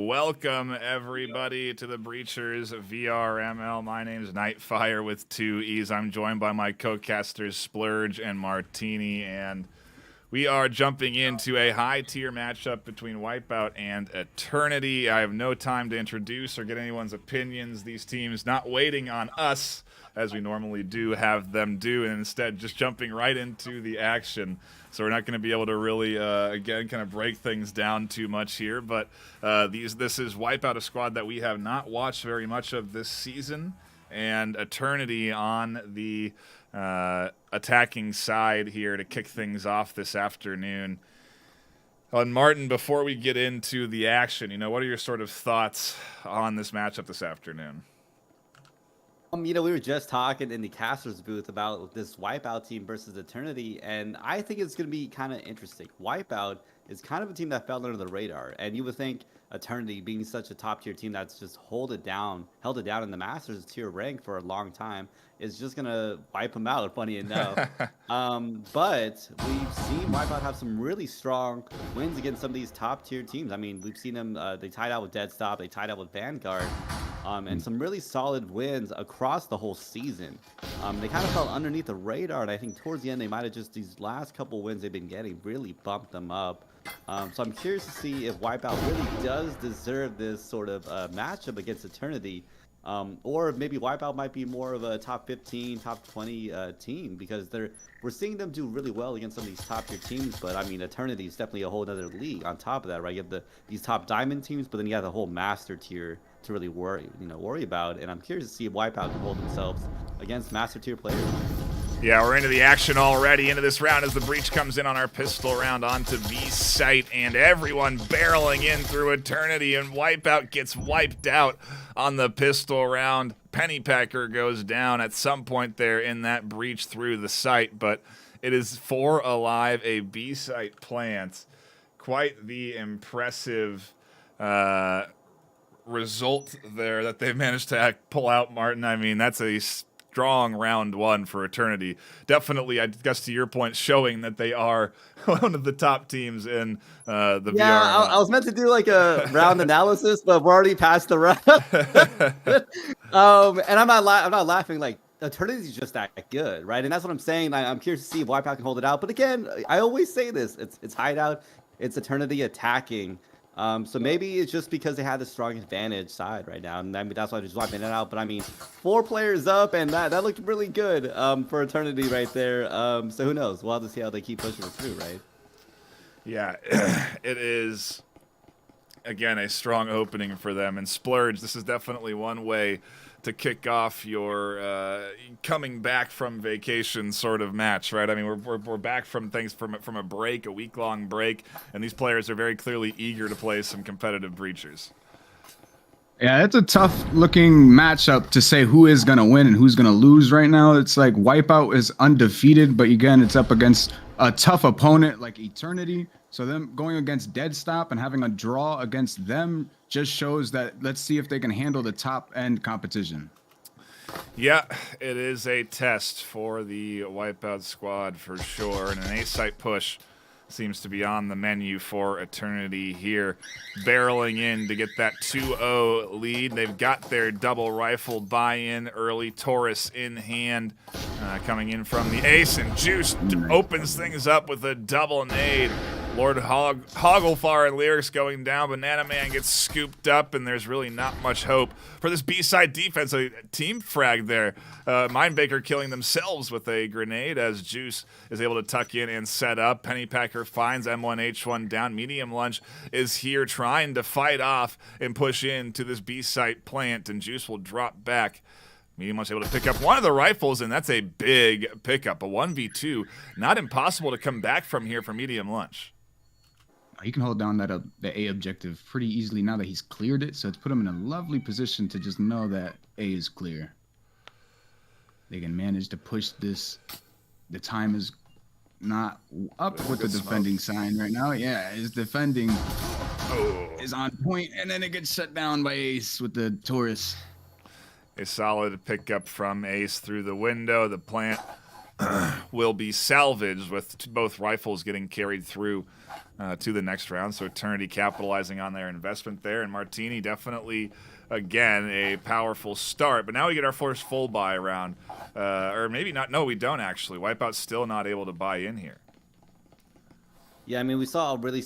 Welcome, everybody, to the Breachers VRML. My name is Nightfire with 2 E's. I'm joined by my co-casters Splurge and Martini, and we are jumping into a high-tier matchup between WipeOutt and Eternity. I have no time to introduce or get anyone's opinions. These teams not waiting on us, as we normally do have them do, and instead just jumping right into the action. So we're not going to be able to really, again, kind of break things down too much here. But this is WipeOutt, a squad that we have not watched very much of this season, and Eternity on the attacking side here to kick things off this afternoon. And Martin, before we get into the action, what are your sort of thoughts on this matchup this afternoon? We were just talking in the caster's booth about this WipeOutt team versus Eternity, and I think it's going to be kind of interesting. WipeOutt is kind of a team that fell under the radar, and you would think Eternity, being such a top-tier team that's just held it down in the Masters tier rank for a long time, is just going to wipe them out, funny enough. But we've seen WipeOutt have some really strong wins against some of these top-tier teams. I mean, we've seen them, they tied out with Deadstop, they tied out with Vanguard, and some really solid wins across the whole season. They kind of fell underneath the radar, and I think towards the end they might have just, these last couple wins they've been getting, really bumped them up. So I'm curious to see if WipeOutt really does deserve this sort of matchup against Eternity, or if maybe WipeOutt might be more of a top 15, top 20 team, because we're seeing them do really well against some of these top tier teams. But I mean, Eternity is definitely a whole other league on top of that, right? You have these top diamond teams, but then you have the whole master tier to really worry about. And I'm curious to see if WipeOutt can hold themselves against master tier players. Yeah, we're into the action already, into this round as the breach comes in on our pistol round onto B site, and everyone barreling in through Eternity, and WipeOutt gets wiped out on the pistol round. Pennypacker goes down at some point there in that breach through the site, but it is 4 alive, a B site plant. Quite the impressive result there that they've managed to pull out, Martin. I mean, that's a strong round 1 for Eternity. Definitely, I guess to your point, showing that they are one of the top teams in the VR. Yeah, I was meant to do like a round analysis, but we're already past the round. And I'm not laughing. Like, Eternity is just that good, right? And that's what I'm saying. I'm curious to see if WipeOutt can hold it out. But again, I always say this: it's Hideout, it's Eternity attacking. So maybe it's just because they had the strong advantage side right now, and I mean, that's why they're just wiping it out. But I mean, 4 players up, and that looked really good for Eternity right there. So who knows? We'll have to see how they keep pushing it through, right? Yeah, it is, again, a strong opening for them. And Splurge, this is definitely one way to kick off your coming back from vacation sort of match, right? I mean, we're back from things from a break, a week-long break, and these players are very clearly eager to play some competitive breachers. Yeah, it's a tough-looking matchup to say who is going to win and who's going to lose right now. It's like WipeOutt is undefeated, but again, it's up against a tough opponent like Eternity. So them going against Deadstop and having a draw against them just shows that let's see if they can handle the top-end competition. Yeah, it is a test for the WipeOutt squad for sure, and an A-site push seems to be on the menu for Eternity here, barreling in to get that 2-0 lead. They've got their double rifle buy-in early, Taurus in hand, coming in from the ace, and Juice opens things up with a double nade. Lord Hogglefar and Lyrics going down. Banana Man gets scooped up, and there's really not much hope for this B-side defense. A team frag there. Mindbaker killing themselves with a grenade as Juice is able to tuck in and set up. Pennypacker finds M1H1 down. Medium Lunch is here trying to fight off and push into this B-site plant, and Juice will drop back. Medium Lunch able to pick up one of the rifles, and that's a big pickup. A 1v2. Not impossible to come back from here for Medium Lunch. He can hold down the A objective pretty easily now that he's cleared it, so it's put him in a lovely position to just know that A is clear. They can manage to push this. The time is not up with the defending sign right now. Yeah, his defending is on point, and then it gets shut down by Ace with the Taurus. A solid pickup from Ace through the window. The plant will be salvaged with both rifles getting carried through to the next round. So Eternity capitalizing on their investment there. And Martini definitely, again, a powerful start. But now we get our first full buy round. Or maybe not. No, we don't actually. WipeOutt's still not able to buy in here. Yeah, I mean, we saw a really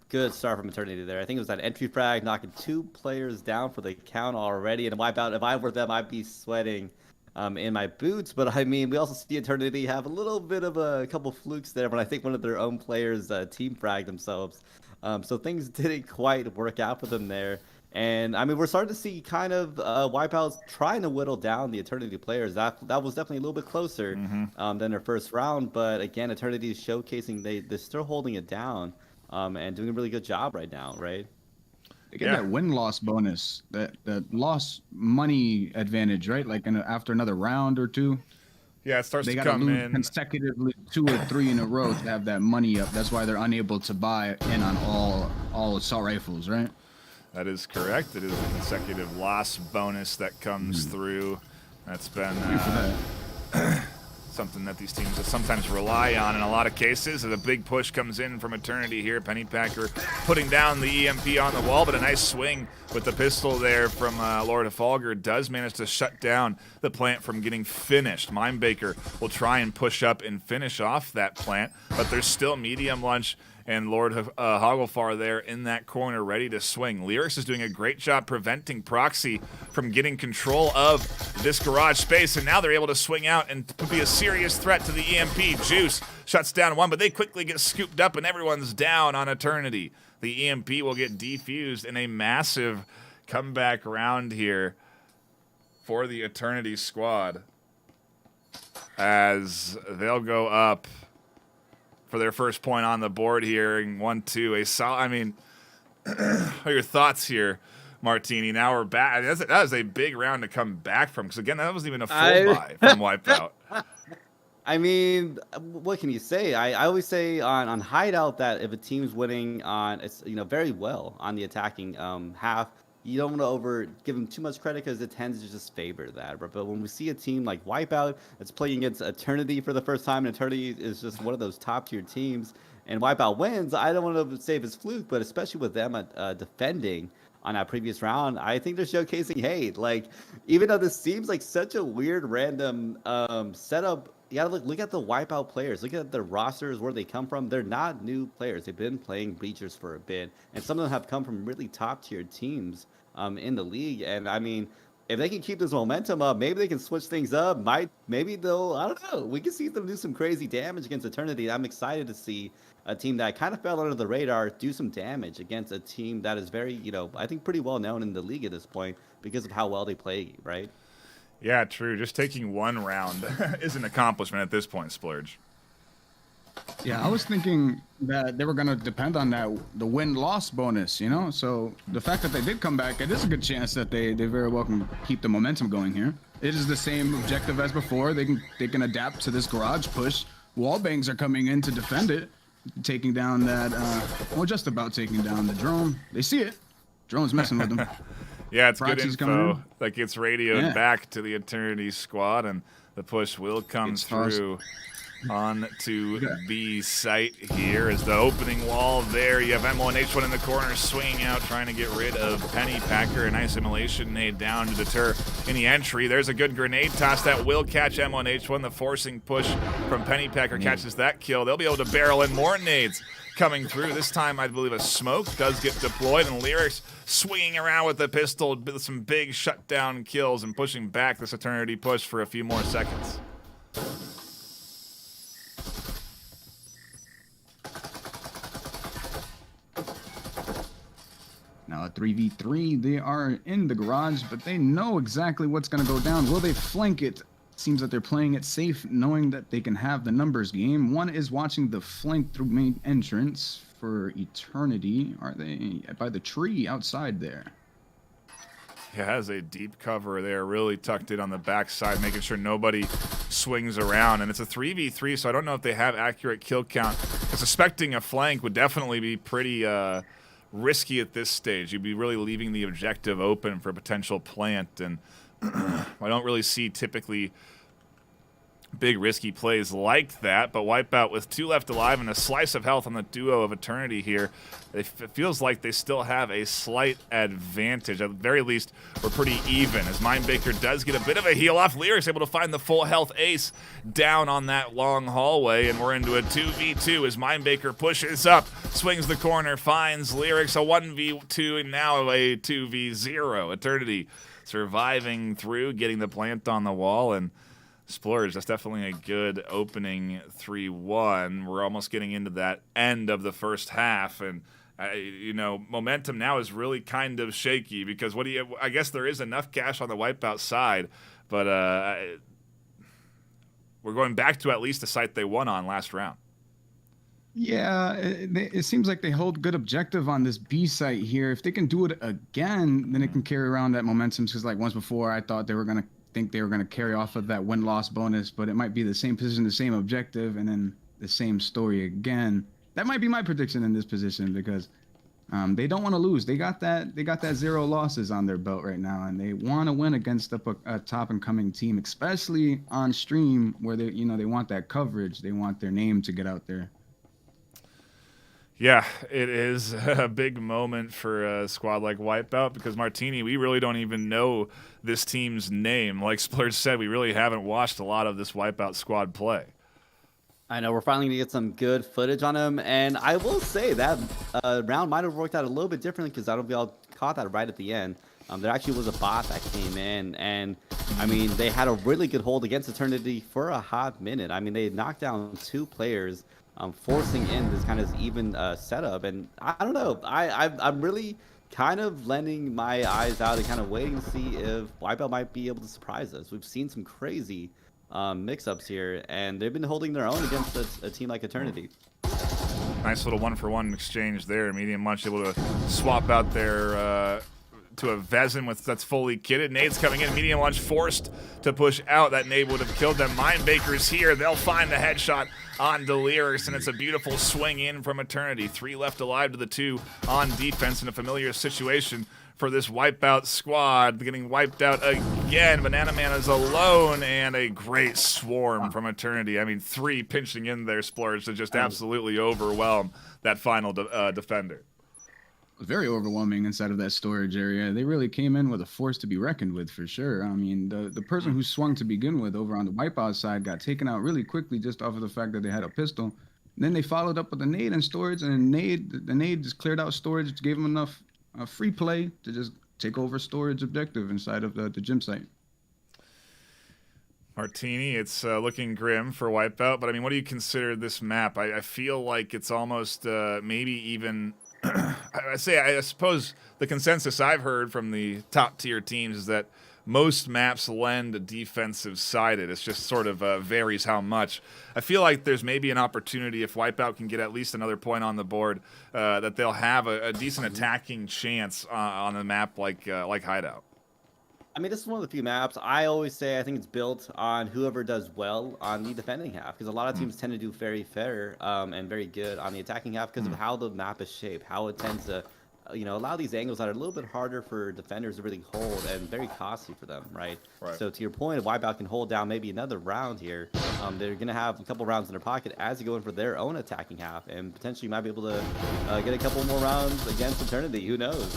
good start from Eternity there. I think it was that entry frag knocking 2 players down for the count already. And WipeOutt, if I were them, I'd be sweating in my boots. But I mean, we also see Eternity have a little bit of a couple flukes there, but I think one of their own players team fragged themselves. So things didn't quite work out for them there. And I mean, we're starting to see kind of WipeOutt trying to whittle down the Eternity players. That was definitely a little bit closer than their first round. But again, Eternity is showcasing they're still holding it down and doing a really good job right now, right? They get that win-loss bonus, that loss money advantage, right? Like after another round or two. Yeah, it starts they to gotta come lose in consecutively 2 or 3 in a row to have that money up. That's why they're unable to buy in on all assault rifles, right? That is correct. It is a consecutive loss bonus that comes through. That's been something that these teams sometimes rely on in a lot of cases. A big push comes in from Eternity here. Pennypacker putting down the EMP on the wall, but a nice swing with the pistol there from Lord Hafalgar does manage to shut down the plant from getting finished. Mindbaker will try and push up and finish off that plant, but there's still Medium Lunch and Lord Hogglefar there in that corner ready to swing. Lyrics is doing a great job preventing Proxy from getting control of this garage space, and now they're able to swing out and be a serious threat to the EMP. Juice shuts down one, but they quickly get scooped up and everyone's down on Eternity. The EMP will get defused in a massive comeback round here for the Eternity squad as they'll go up for their first point on the board here. 1-2. I mean, what are your thoughts here, Martini? Now we're back. That was a big round to come back from, because again, that wasn't even a full buy from WipeOutt. I mean, what can you say? I always say on Hideout that if a team's winning on, it's very well on the attacking half, you don't want to give them too much credit because it tends to just favor that. But when we see a team like WipeOutt that's playing against Eternity for the first time, and Eternity is just one of those top tier teams, and WipeOutt wins, I don't want to say it's fluke, but especially with them defending on that previous round, I think they're showcasing, hey, like, even though this seems like such a weird random setup, you gotta look at the WipeOutt players. Look at their rosters, where they come from. They're not new players. They've been playing Breachers for a bit, and some of them have come from really top tier teams in the league. And I mean, if they can keep this momentum up, maybe they can switch things up. Maybe they'll, I don't know. We can see them do some crazy damage against Eternity. I'm excited to see a team that kind of fell under the radar do some damage against a team that is very, I think pretty well known in the league at this point because of how well they play, right? Yeah, true. Just taking one round is an accomplishment at this point, Splurge. Yeah, I was thinking that they were going to depend on the win-loss bonus, So the fact that they did come back, it is a good chance that they very well can keep the momentum going here. It is the same objective as before. They can adapt to this garage push. Wallbangs are coming in to defend it, taking down that, just about taking down the drone. They see it. Drone's messing with them. Yeah, it's good Proxies coming info in. that gets radioed back to the Eternity squad, and the push will come It's through on to B site here as the opening wall there. You have M1H1 in the corner swinging out, trying to get rid of Pennypacker. A nice immolation nade down to deter any entry. There's a good grenade toss that will catch M1H1. The forcing push from Pennypacker catches that kill. They'll be able to barrel in more nades coming through. This time, I believe a smoke does get deployed, and Lyrics swinging around with the pistol with some big shutdown kills and pushing back this Eternity push for a few more seconds. Now a 3v3, they are in the garage, but they know exactly what's going to go down. Will they flank it? Seems that they're playing it safe, knowing that they can have the numbers game. One is watching the flank through main entrance for Eternity. Are they by the tree outside there? It has a deep cover there, really tucked in on the backside, making sure nobody swings around. And it's a 3v3, so I don't know if they have accurate kill count. Suspecting a flank would definitely be pretty risky at this stage. You'd be really leaving the objective open for a potential plant, and I don't really see typically big risky plays like that, but WipeOutt with 2 left alive and a slice of health on the duo of Eternity here. It feels like they still have a slight advantage. At the very least, we're pretty even, as Mindbaker does get a bit of a heal off. Lyrics able to find the full health ace down on that long hallway, and we're into a 2v2 as Mindbaker pushes up, swings the corner, finds Lyrics, a 1v2, and now a 2v0. Eternity surviving through, getting the plant on the wall, and Splurge, that's definitely a good opening 3-1. We're almost getting into that end of the first half, and you know, momentum now is really kind of shaky because I guess there is enough cash on the WipeOutt side, but we're going back to at least the site they won on last round. Yeah, it seems like they hold good objective on this B site here. If they can do it again, then it can carry around that momentum. Because like once before, I thought they were going to carry off of that win-loss bonus, but it might be the same position, the same objective, and then the same story again. That might be my prediction in this position because they don't want to lose. They got that 0 losses on their belt right now, and they want to win against a top and coming team, especially on stream where they want that coverage. They want their name to get out there. Yeah, it is a big moment for a squad like WipeOutt because Martini, we really don't even know this team's name. Like Splurge said, we really haven't watched a lot of this WipeOutt squad play. I know we're finally gonna get some good footage on him, and I will say that round might have worked out a little bit differently because I don't know if y'all caught that right at the end. There actually was a bot that came in, and I mean they had a really good hold against Eternity for a hot minute. I mean they knocked down 2 players. Forcing in this kind of even setup, and I don't know. I'm really kind of lending my eyes out and kind of waiting to see if WipeOutt might be able to surprise us. We've seen some crazy mix-ups here, and they've been holding their own against a team like Eternity. Nice little 1-for-1 exchange there. Medium Munch able to swap out their to a Vezin that's fully kitted. Nade's coming in. Medium Lunch forced to push out. That nade would have killed them. Mindbaker's here. They'll find the headshot on Delirious, and it's a beautiful swing in from Eternity. 3 left alive to the 2 on defense in a familiar situation for this WipeOutt squad. Getting wiped out again. Banana Man is alone, and a great swarm from Eternity. I mean, 3 pinching in there, Splurge, to just absolutely overwhelm that final defender. Very overwhelming inside of that storage area. They really came in with a force to be reckoned with for sure. I mean, the person who swung to begin with over on the WipeOutt side got taken out really quickly just off of the fact that they had a pistol. And then they followed up with a nade and storage, and the nade just cleared out storage, gave them enough free play to just take over storage objective inside of the gym site. Martini, it's looking grim for WipeOutt, but I mean, what do you consider this map? I feel like it's almost maybe even... I suppose the consensus I've heard from the top tier teams is that most maps lend defensive sided. It's just sort of varies how much. I feel like there's maybe an opportunity if WipeOutt can get at least another point on the board that they'll have a decent attacking chance on a map like Hideout. I mean, this is one of the few maps I always say I think it's built on whoever does well on the defending half, because a lot of teams tend to do very fair and very good on the attacking half because of how the map is shaped, how it tends to a lot of these angles that are a little bit harder for defenders to really hold and very costly for them, right? Right. So to your point, if Wipeout can hold down maybe another round here, they're going to have a couple rounds in their pocket as they go in for their own attacking half, and potentially might be able to get a couple more rounds against Eternity. Who knows?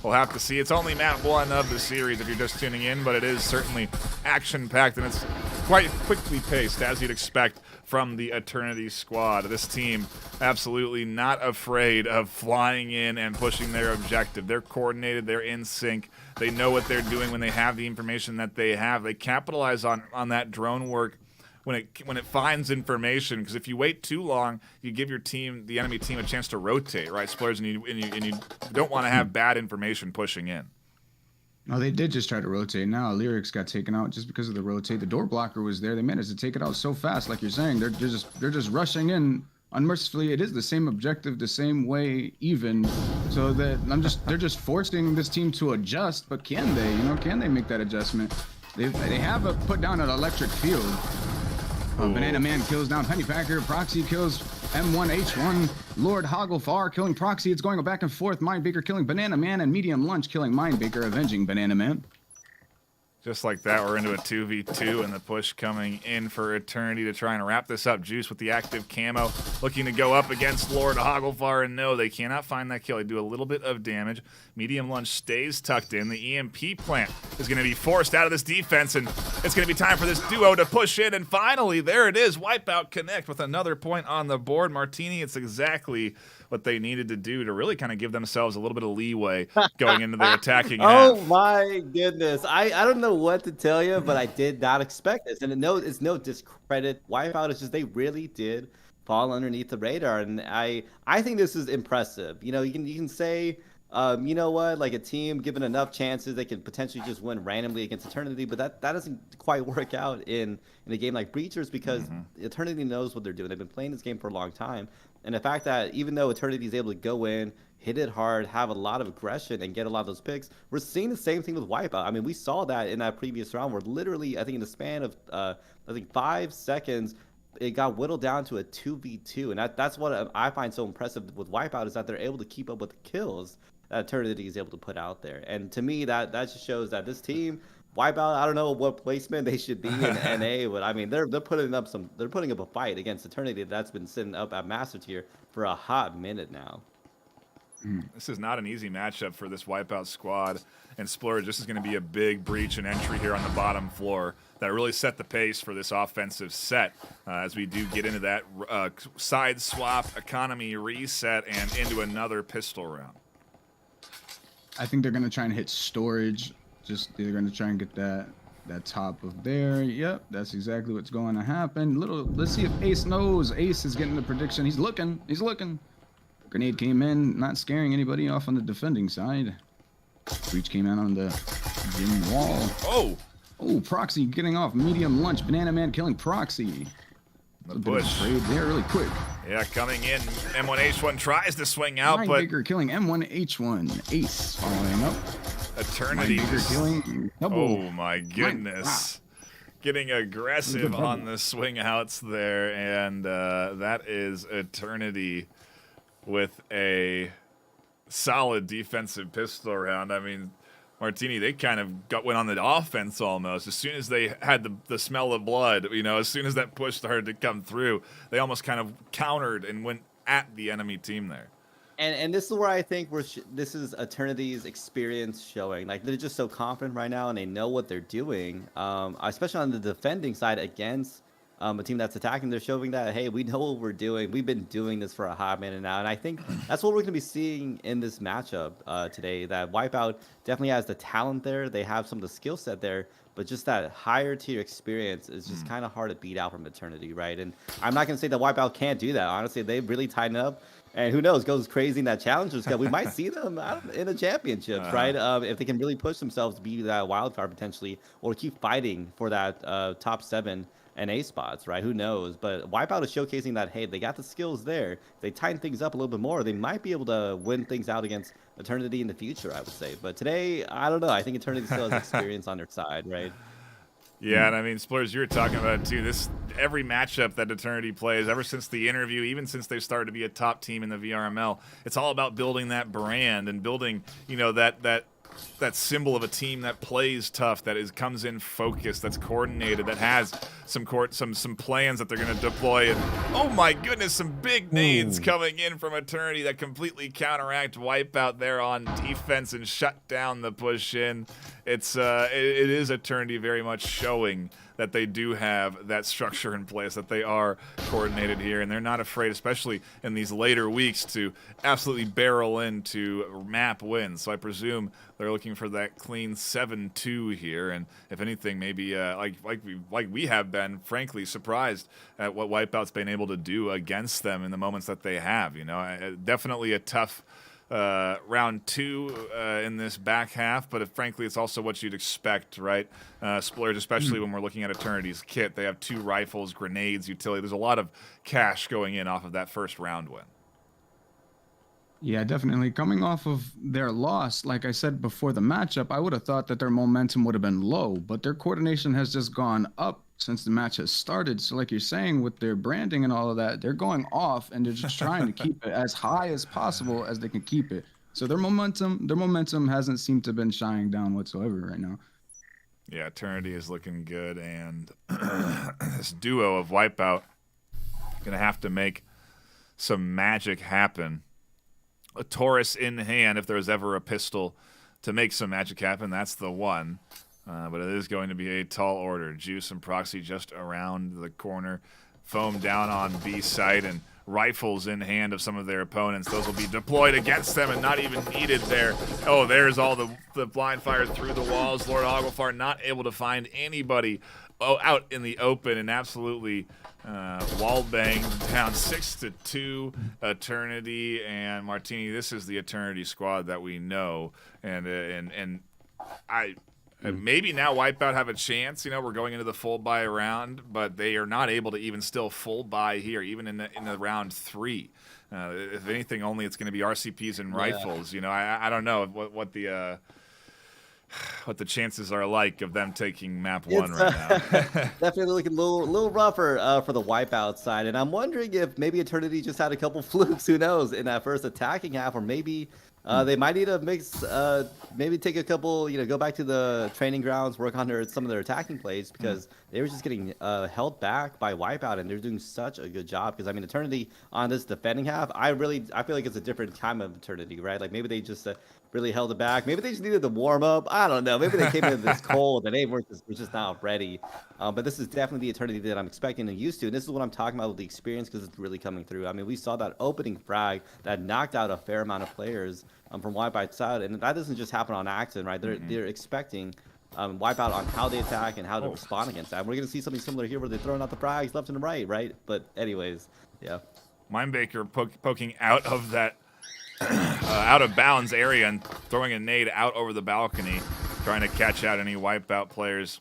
We'll have to see. It's only map 1 of the series if you're just tuning in, but it is certainly action-packed, and it's quite quickly paced, as you'd expect from the Eternity squad. This team absolutely not afraid of flying in and pushing their objective. They're coordinated. They're in sync. They know what they're doing when they have the information that they have. They capitalize on that drone work when it finds information, because if you wait too long, you give your team, the enemy team, a chance to rotate, right, Splurge, and you don't want to have bad information pushing in. No, they did just try to rotate. Now Lyrics got taken out just because of the rotate. The door blocker was there. They managed to take it out so fast, like you're saying. They're just rushing in unmercifully. It is the same objective, the same way, even. So that they're just forcing this team to adjust. But can they? Can they make that adjustment? They have put down an electric field. Banana Man kills down Pennypacker. Proxy kills M1H1. Lord Hogglefar killing Proxy. It's going back and forth. Mindbaker killing Banana Man, and Medium Lunch killing Mindbaker, avenging Banana Man. Just like that, we're into a 2v2, and the push coming in for Eternity to try and wrap this up. Juice with the active camo, looking to go up against Lord Hogglefar, and no, they cannot find that kill. They do a little bit of damage. Medium Lunch stays tucked in. The EMP plant is going to be forced out of this defense, and it's going to be time for this duo to push in, and finally, there it is. WipeOutt connect with another point on the board. Martini, it's exactly what they needed to do to really kind of give themselves a little bit of leeway going into their attacking Oh half. my goodness. I don't know what to tell you, but I did not expect this. And it's no discredit. Wipeout is just they really did fall underneath the radar. And I think this is impressive. You can say you know what, like a team given enough chances, they can potentially just win randomly against Eternity, but that doesn't quite work out in a game like Breachers, because Eternity knows what they're doing. They've been playing this game for a long time. And the fact that even though Eternity is able to go in, hit it hard, have a lot of aggression, and get a lot of those picks, we're seeing the same thing with WipeOut. I mean, we saw that in that previous round where literally, I think in the span of 5 seconds, it got whittled down to a 2v2. And that's what I find so impressive with WipeOut, is that they're able to keep up with the kills that Eternity is able to put out there. And to me, that just shows that this team, WipeOut, I don't know what placement they should be in NA, but I mean they're putting up a fight against Eternity that's been sitting up at Master Tier for a hot minute now. This is not an easy matchup for this WipeOut squad, and Splurge, this is going to be a big breach and entry here on the bottom floor that really set the pace for this offensive set as we do get into that side swap economy reset and into another pistol round. I think they're going to try and hit storage. They're going to try and get that top of there. Yep, that's exactly what's going to happen. Let's see if Ace knows. Ace is getting the prediction. He's looking. Grenade came in, not scaring anybody off on the defending side. Breach came in on the gym wall. Oh, Proxy getting off. Medium Lunch. Banana Man killing Proxy. The push. Trade there really quick. Yeah, coming in. M1H1 tries to swing out, but Mindbaker killing M1H1. Ace following up. Eternity. Killing double. Oh my goodness. Getting aggressive on the swing outs there, and that is Eternity with a solid defensive pistol round. I mean, Martini, they kind of went on the offense almost. As soon as they had the smell of blood, as soon as that push started to come through, they almost kind of countered and went at the enemy team there. And this is where I think this is Eternity's experience showing. Like, they're just so confident right now, and they know what they're doing, especially on the defending side against a team that's attacking. They're showing that, hey, we know what we're doing. We've been doing this for a hot minute now. And I think that's what we're going to be seeing in this matchup today, that WipeOut definitely has the talent there. They have some of the skill set there, but just that higher tier experience is just kind of hard to beat out from Eternity, right? And I'm not going to say that WipeOut can't do that. Honestly, they've really tightened up. And who knows, goes crazy in that Challengers Cup. We might see them in the championships, right? If they can really push themselves to be that wild card potentially, or keep fighting for that top 7 NA spots, right? Who knows? But WipeOut is showcasing that, hey, they got the skills there. If they tighten things up a little bit more, they might be able to win things out against Eternity in the future, I would say. But today, I don't know. I think Eternity still has experience on their side, right? Yeah, and I mean, Splurs, you were talking about it too. Every matchup that Eternity plays, ever since the interview, even since they started to be a top team in the VRML, it's all about building that brand and building, that symbol of a team that plays tough, comes in focused, that's coordinated, that has some plans that they're going to deploy. And oh my goodness, some big nades coming in from Eternity that completely counteract WipeOutt there on defense and shut down the push in. It is Eternity very much showing that they do have that structure in place, that they are coordinated here, and they're not afraid, especially in these later weeks, to absolutely barrel into map wins. So I presume they're looking for that clean 7-2 here, and if anything, maybe like we have been, frankly, surprised at what WipeOutt's been able to do against them in the moments that they have. Definitely a tough round 2 in this back half, but frankly, it's also what you'd expect, right? Splurge, especially when we're looking at Eternity's kit. They have 2 rifles, grenades, utility. There's a lot of cash going in off of that first round win. Yeah, definitely. Coming off of their loss, like I said before the matchup, I would have thought that their momentum would have been low, but their coordination has just gone up since the match has started. So like you're saying, with their branding and all of that, they're going off and they're just trying to keep it as high as possible as they can keep it. So their momentum hasn't seemed to have been shying down whatsoever right now. Yeah, Eternity is looking good, and this duo of WipeOutt gonna have to make some magic happen. A Taurus in hand, if there was ever a pistol to make some magic happen, that's the one. But it is going to be a tall order. Juice and Proxy just around the corner. Foam down on B site, and rifles in hand of some of their opponents. Those will be deployed against them and not even needed there. Oh, there's all the blind fire through the walls. Lord Ogilfar not able to find anybody out in the open, and absolutely wall bang down 6-2 Eternity and Martini. This is the Eternity squad that we know, and maybe now WipeOutt have a chance. We're going into the full buy round, but they are not able to even still full buy here, even in the round 3. If anything, only it's going to be RCPs and rifles. I don't know what the chances are like of them taking map 1 right now. Definitely looking a little rougher for the WipeOutt side, and I'm wondering if maybe Eternity just had a couple flukes. Who knows in that first attacking half, or maybe they might need to mix, maybe take a couple, go back to the training grounds, work on some of their attacking plays, because they were just getting held back by WipeOutt, and they're doing such a good job. Because I mean, Eternity on this defending half, I feel like it's a different time of Eternity, right? Like maybe they just really held it back. Maybe they just needed to warm up. I don't know. Maybe they came in this cold and they were just not ready. But this is definitely the Eternity that I'm expecting and used to. And this is what I'm talking about with the experience, because it's really coming through. I mean, we saw that opening frag that knocked out a fair amount of players from WipeOutt's side, and that doesn't just happen on accident, right? They're expecting WipeOutt on how they attack and how to respond against that. We're gonna see something similar here, where they're throwing out the frags left and right, But anyways, yeah. Mindbaker poking out of that out of bounds area and throwing a nade out over the balcony, trying to catch out any WipeOutt players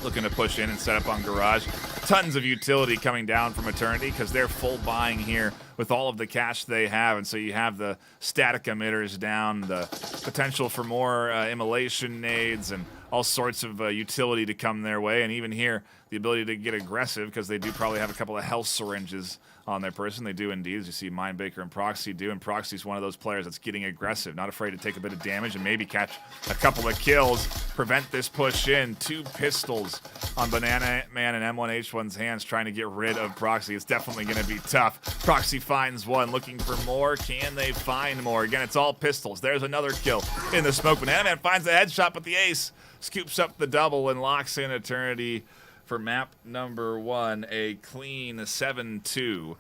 looking to push in and set up on garage. Tons of utility coming down from Eternity, because they're full buying here with all of the cash they have, and so you have the static emitters down, the potential for more immolation nades, and all sorts of utility to come their way, and even here, the ability to get aggressive, because they do probably have a couple of health syringes on their person. They do indeed, as you see Mindbaker and Proxy do, and Proxy's one of those players that's getting aggressive, not afraid to take a bit of damage and maybe catch a couple of kills, prevent this push in. 2 pistols on Banana Man and M1H1's hands, trying to get rid of Proxy. It's definitely going to be tough. Proxy finds one, looking for more. Can they find more? Again, it's all pistols. There's another kill in the smoke. Banana Man finds the headshot, but the ace scoops up the double and locks in Eternity for map number 1, a clean 7-2.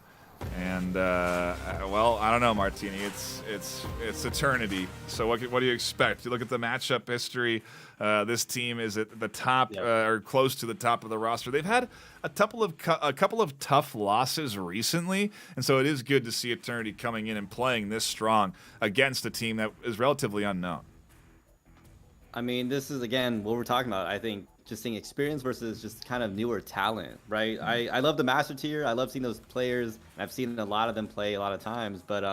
And well, I don't know, Martini. It's Eternity. So what do you expect? You look at the matchup history. This team is at the top, or close to the top of the roster. They've had a couple of tough losses recently, and so it is good to see Eternity coming in and playing this strong against a team that is relatively unknown. I mean, this is, again, what we're talking about. I think just seeing experience versus just kind of newer talent, right? I love the master tier. I love seeing those players. I've seen a lot of them play a lot of times, but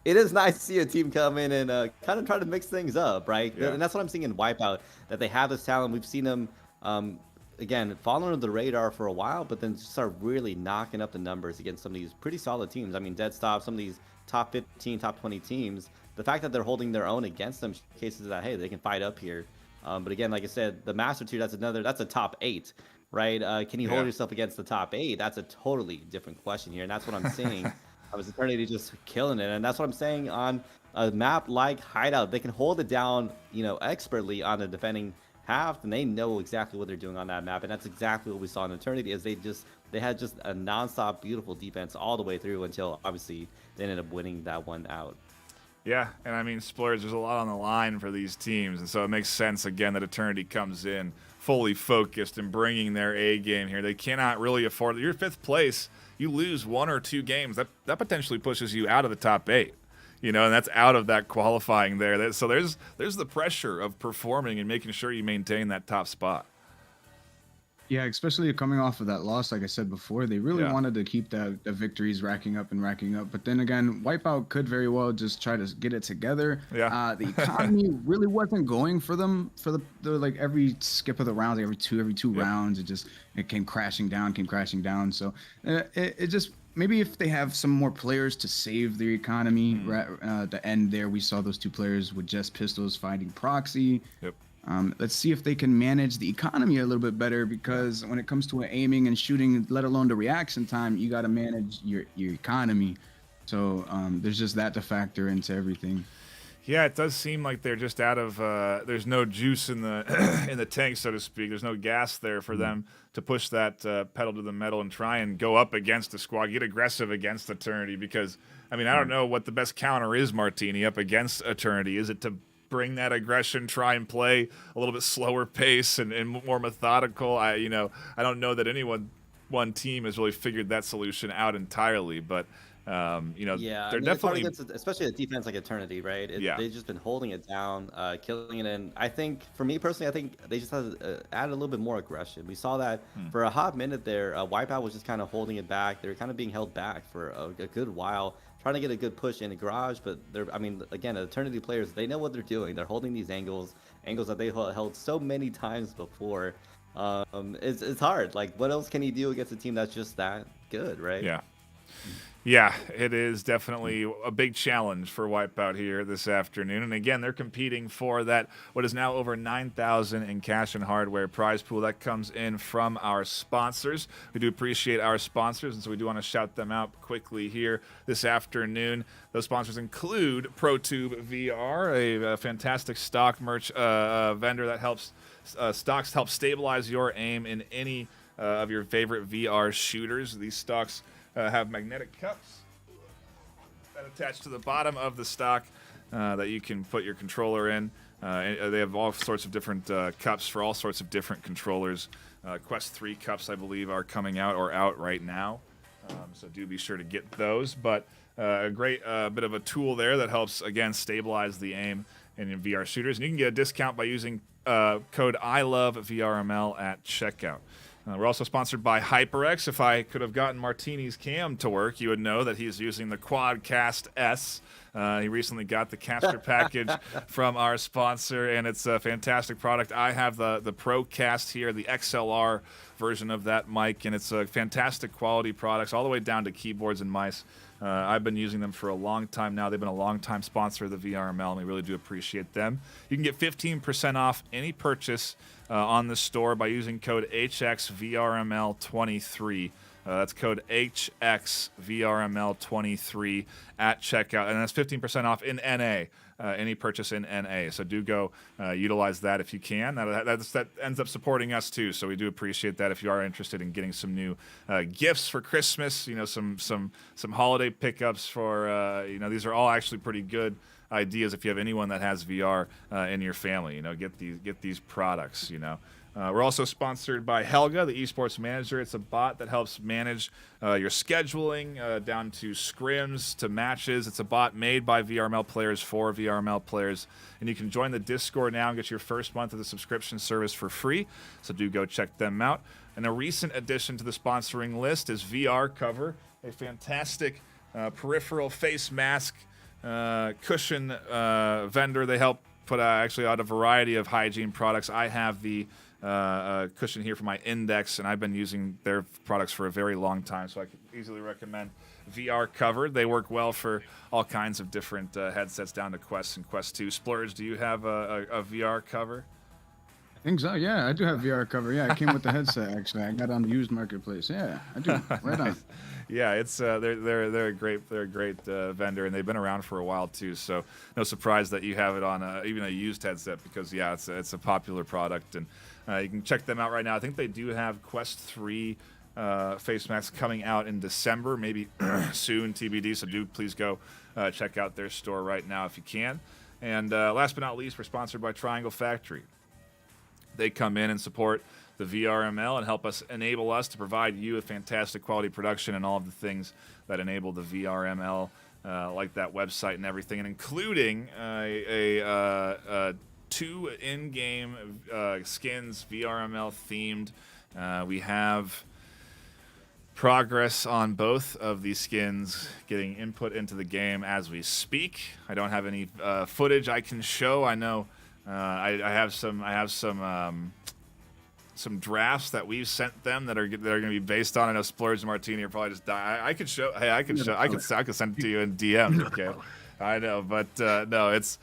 it is nice to see a team come in and kind of try to mix things up, right? Yeah. And that's what I'm seeing in WipeOutt, that they have this talent. We've seen them again, fall under the radar for a while, but then start really knocking up the numbers against some of these pretty solid teams. I mean, dead stop, some of these top 15, top 20 teams. The fact that they're holding their own against them cases that, hey, they can fight up here. But again, like I said, the Master Tier, that's a top 8, right? Can you hold yourself against the top 8? That's a totally different question here, and that's what I'm seeing. I was Eternity just killing it, and that's what I'm saying on a map like Hideout. They can hold it down, expertly on the defending half, and they know exactly what they're doing on that map, and that's exactly what we saw in Eternity. Is they had just a nonstop beautiful defense all the way through until obviously they ended up winning that one out. Yeah, and I mean, Splurge, there's a lot on the line for these teams, and so it makes sense, again, that Eternity comes in fully focused and bringing their A game here. They cannot really afford it. You're 5th place. You lose 1 or 2 games. That potentially pushes you out of the top 8, and that's out of that qualifying there. So there's the pressure of performing and making sure you maintain that top spot. Yeah, especially coming off of that loss, like I said before, they really wanted to keep the victories racking up. But then again, WipeOutt could very well just try to get it together. Yeah. The economy really wasn't going for them for the like every skip of the rounds, like every two rounds, it came crashing down. So it just, maybe if they have some more players to save their economy, the end there, we saw those 2 players with just pistols fighting proxy. Yep. Let's see if they can manage the economy a little bit better, because when it comes to aiming and shooting, let alone the reaction time, you got to manage your economy. So there's just that to factor into everything. Yeah, it does seem like they're just out of. There's no juice in the in the tank, so to speak. There's no gas there for them to push that pedal to the metal and try and go up against the squad, get aggressive against Eternity. Because I mean, I don't know what the best counter is, Martini, up against Eternity. Is it to bring that aggression, try and play a little bit slower pace and more methodical? I don't know that one team has really figured that solution out entirely, but they're definitely, especially a defense like Eternity, right? They've just been holding it down, killing it. And I think, for me personally, I think they just have to add a little bit more aggression. We saw that for a hot minute there. WipeOutt was just kind of holding it back. They were kind of being held back for a good while, trying to get a good push in the garage. But again, Eternity players, they know what they're doing. They're holding these angles that they held so many times before. It's hard. Like, what else can you do against a team that's just that good, right? Yeah, it is definitely a big challenge for WipeOutt here this afternoon. And again, they're competing for that, what is now over 9,000 in cash and hardware prize pool. That comes in from our sponsors. We do appreciate our sponsors, and so we do want to shout them out quickly here this afternoon. Those sponsors include ProTube VR, a fantastic stock merch vendor that helps stocks help stabilize your aim in any of your favorite VR shooters. These stocks have magnetic cups that attach to the bottom of the stock that you can put your controller in. They have all sorts of different cups for all sorts of different controllers. Quest 3 cups, I believe, are coming out or out right now. So do be sure to get those. But a great bit of a tool there that helps, again, stabilize the aim in your VR shooters. And you can get a discount by using code ILOVEVRML at checkout. We're also sponsored by HyperX. If I could have gotten Martini's cam to work, you would know that he's using the Quadcast S. He recently got the caster package from our sponsor, and it's a fantastic product. I have the ProCast here, the XLR version of that mic, and it's a fantastic quality products all the way down to keyboards and mice. I've been using them for a long time now. They've been a long-time sponsor of the VRML, and we really do appreciate them. You can get 15% off any purchase on the store by using code HXVRML23. That's code HXVRML23 at checkout, and that's 15% off in NA. Any purchase in NA. So do go utilize that if you can. That ends up supporting us too. So we do appreciate that. If you are interested in getting some new gifts for Christmas, some holiday pickups for these are all actually pretty good ideas if you have anyone that has VR in your family. Get these products. We're also sponsored by Helga, the esports manager. It's a bot that helps manage your scheduling down to scrims to matches. It's a bot made by VRML players for VRML players. And you can join the Discord now and get your first month of the subscription service for free. So do go check them out. And a recent addition to the sponsoring list is VR Cover, a fantastic peripheral face mask cushion vendor. They help put actually out a variety of hygiene products. I have the cushion here for my index, and I've been using their products for a very long time, so I could easily recommend VR Cover. They work well for all kinds of different headsets down to Quest and Quest 2. Splurge, do you have a VR Cover? I think so. Yeah, I do have VR Cover. Yeah, it came with the headset. Actually, I got it on the used marketplace. Yeah, I do. Right on. Yeah, it's they're a great vendor, and they've been around for a while too. So no surprise that you have it on even a used headset, because yeah, it's a popular product, and you can check them out right now. I think they do have Quest 3 face masks coming out in December, maybe soon, TBD. So do please go check out their store right now if you can. And last but not least, we're sponsored by Triangle Factory. They come in and support the VRML and help us enable us to provide you a fantastic quality production and all of the things that enable the VRML, like that website and everything, and including 2 in-game skins, VRML themed. We have progress on both of these skins getting input into the game as we speak. I don't have any footage I can show. I know I have some drafts that we've sent them that are going to be based on. I know Splurge and Martini are probably just dying. I could show. Hey, I could send it to you in DMs. Okay, I know, but no, it's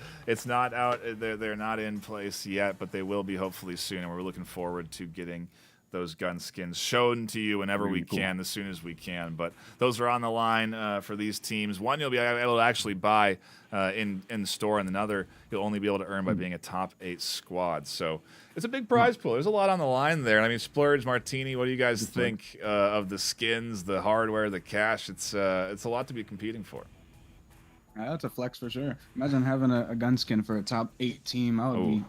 not out. They're not in place yet, but they will be hopefully soon, and we're looking forward to getting those gun skins shown to you whenever we can, as soon as we can. But those are on the line for these teams. One you'll be able to actually buy in the store, and another you'll only be able to earn by being a top 8 squad. So it's a big prize pool. There's a lot on the line there. I mean, Splurge, Martini, what do you guys think of the skins, the hardware, the cash? It's a lot to be competing for. That's a flex for sure. Imagine having a gun skin for a top 8 team. I would be,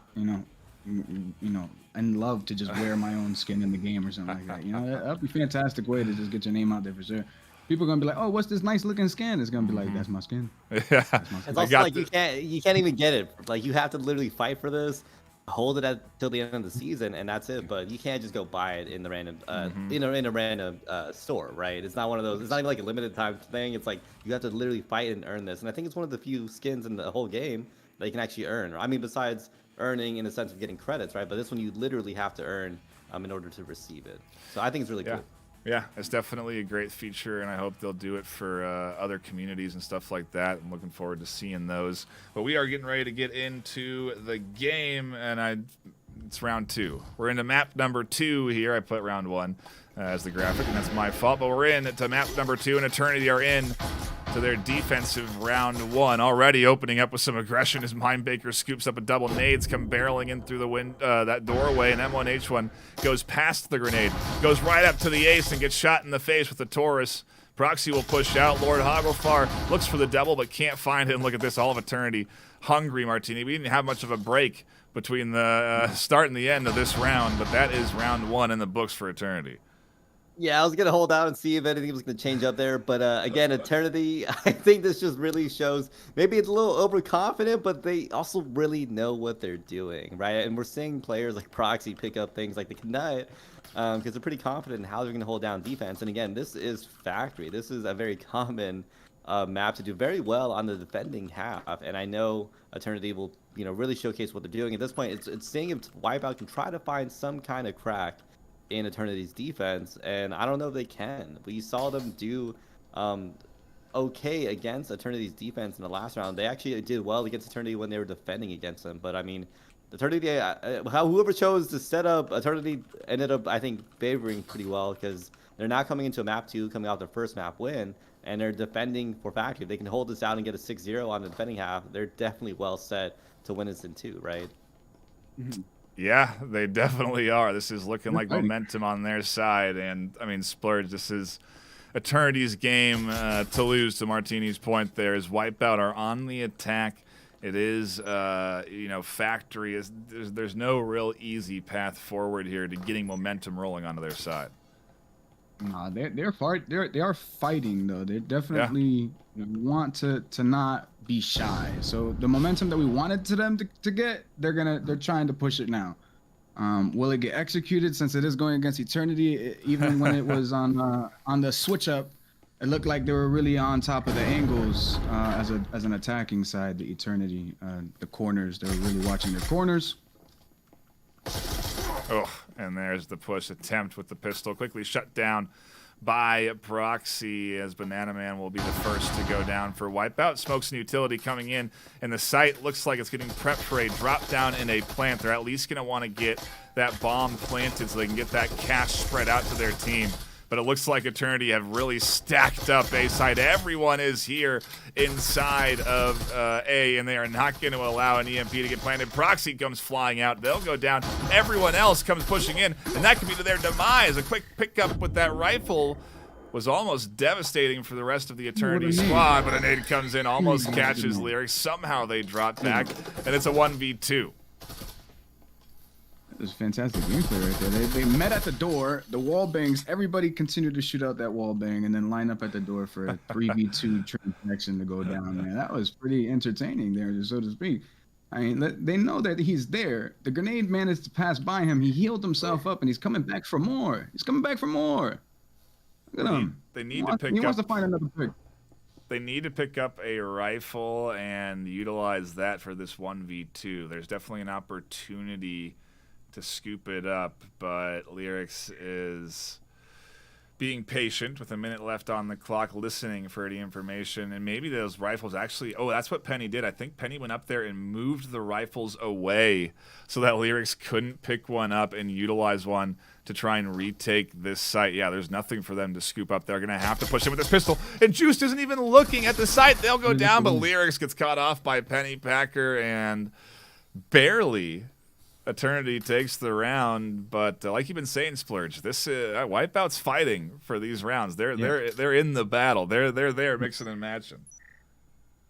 and love to just wear my own skin in the game or something like that. That'd be a fantastic way to just get your name out there for sure. People are gonna be like, "Oh, what's this nice looking skin?" It's gonna be like, "That's my skin." Yeah, it's also like you can't even get it. Like, you have to literally fight for this, hold it till the end of the season, and that's it. But you can't just go buy it in the random in a random store, right? It's not one of those. It's not even like a limited time thing. It's like you have to literally fight and earn this. And I think it's one of the few skins in the whole game that you can actually earn. I mean, besides earning in the sense of getting credits, right? But this one you literally have to earn in order to receive it. So I think it's really cool. Yeah, it's definitely a great feature, and I hope they'll do it for other communities and stuff like that. I'm looking forward to seeing those. But we are getting ready to get into the game, and it's round 2. We're into map number 2 here. I put round 1 as the graphic, and that's my fault. But we're in to map number 2, and Eternity are in to their defensive round 1. Already opening up with some aggression as Mindbaker scoops up a double. Nades come barreling in through the that doorway, and M1H1 goes past the grenade, goes right up to the ace and gets shot in the face with the Taurus. Proxy will push out. Lord Hogglefar looks for the double but can't find it. And look at this, all of Eternity hungry, Martini. We didn't have much of a break between the start and the end of this round, but that is round 1 in the books for Eternity. Yeah, I was going to hold out and see if anything was going to change up there. But again, Eternity, I think this just really shows, maybe it's a little overconfident, but they also really know what they're doing, right? And we're seeing players like Proxy pick up things like the Knut because they're pretty confident in how they're going to hold down defense. And again, this is Factory. This is a very common map to do very well on the defending half. And I know Eternity will really showcase what they're doing. At this point, it's seeing if WipeOutt can try to find some kind of crack in Eternity's defense, and I don't know if they can. We saw them do okay against Eternity's defense in the last round. They actually did well against Eternity when they were defending against them, but I mean, Eternity, whoever chose to set up Eternity ended up, I think, favoring pretty well, because they're now coming into a map 2, coming out their first map win, and they're defending for Factory. If they can hold this out and get a 6-0 on the defending half, they're definitely well set to win this in 2, right? Mm-hmm. Yeah, they definitely are. This is looking like momentum on their side. And, I mean, Splurge, this is Eternity's game to lose, to Martini's point there, is WipeOutt are on the attack. It is, Factory. There's no real easy path forward here to getting momentum rolling onto their side. Nah, they are fighting, though. They definitely want to not be shy. So the momentum that we wanted them to get, they're trying to push it now. Will it get executed, since it is going against Eternity? Even when it was on the switch up, it looked like they were really on top of the angles as an attacking side. The Eternity, the corners, they were really watching their corners. Oh, and there's the push attempt with the pistol. Quickly shut down by Proxy, as Banana Man will be the first to go down for Wipeout. Smokes and Utility coming in, and the site looks like it's getting prepped for a drop down in a plant. They're at least going to want to get that bomb planted so they can get that cash spread out to their team. But it looks like Eternity have really stacked up A side. Everyone is here inside of A, and they are not going to allow an EMP to get planted. Proxy comes flying out. They'll go down. Everyone else comes pushing in, and that could be to their demise. A quick pickup with that rifle was almost devastating for the rest of the Eternity squad, but a nade comes in, almost catches Lyric. Somehow they drop back, and it's a 1v2. It was fantastic gameplay right there. They met at the door, the wall bangs, everybody continued to shoot out that wall bang and then line up at the door for a 3v2 transaction to go down, man. That was pretty entertaining there, so to speak. I mean, they know that he's there. The grenade managed to pass by him. He healed himself up and he's coming back for more. He's coming back for more. Look at him. They need to pick up. He wants to find another pick. They need to pick up a rifle and utilize that for this 1v2. There's definitely an opportunity to scoop it up, but Lyrics is being patient with a minute left on the clock, listening for any information, and maybe those rifles actually, oh, that's what Penny did. I think Penny went up there and moved the rifles away so that Lyrics couldn't pick one up and utilize one to try and retake this site. Yeah, there's nothing for them to scoop up. They're going to have to push him with this pistol, and Juiced isn't even looking at the site. They'll go down, but Lyrics gets caught off by Penny Packer, and barely Eternity takes the round, but like you've been saying, Splurge, this Wipeout's fighting for these rounds. They're in the battle. They're there mixing and matching.